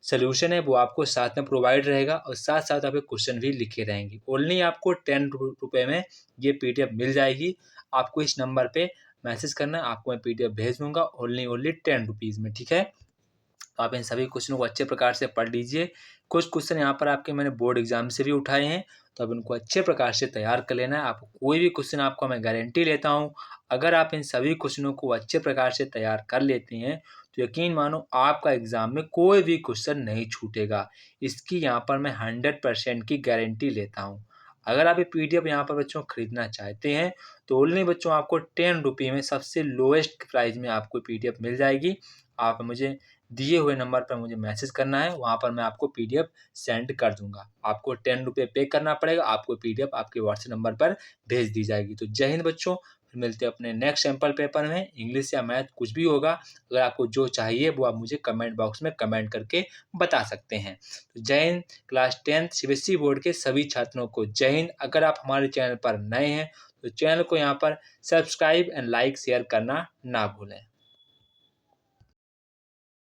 [SPEAKER 1] सॉल्यूशन है वो आपको साथ में प्रोवाइड रहेगा और साथ साथ आपके क्वेश्चन भी लिखे रहेंगे। ओनली आपको 10 रुपये में ये PDF मिल जाएगी। आपको इस नंबर पे मैसेज करना है, आपको मैं PDF भेज दूंगा ओनली 10 रुपीज़ में, ठीक है। तो आप इन सभी क्वेश्चनों को अच्छे प्रकार से पढ़ लीजिए। कुछ क्वेश्चन यहाँ पर आपके मैंने बोर्ड एग्जाम से भी उठाए हैं, तो आप इनको अच्छे प्रकार से तैयार कर लेना है। आपको कोई भी क्वेश्चन आपको मैं गारंटी लेता हूँ, अगर आप इन सभी क्वेश्चनों को अच्छे प्रकार से तैयार कर लेते हैं तो यकीन मानो आपका एग्ज़ाम में कोई भी क्वेश्चन नहीं छूटेगा। इसकी यहाँ पर मैं 100% की गारंटी लेता हूँ। अगर आप ये PDF यहाँ पर बच्चों खरीदना चाहते हैं तो ओनली बच्चों आपको 10 रुपये में सबसे लोएस्ट प्राइस में आपको PDF मिल जाएगी। आप मुझे दिए हुए नंबर पर मुझे मैसेज करना है, वहाँ पर मैं आपको PDF सेंड कर दूंगा। आपको 10 रुपये पे करना पड़ेगा, आपको PDF आपके व्हाट्सएप नंबर पर भेज दी जाएगी। तो जय हिंद बच्चों, फिर मिलते हैं अपने नेक्स्ट सैम्पल पेपर में। इंग्लिश या मैथ कुछ भी होगा, अगर आपको जो चाहिए वो आप मुझे कमेंट बॉक्स में कमेंट करके बता सकते हैं। तो जय Hind. Class 10th CBSE board के सभी छात्रों को जय हिंद। अगर आप हमारे चैनल पर नए हैं तो चैनल को यहाँ पर सब्सक्राइब एंड लाइक शेयर करना ना भूलें।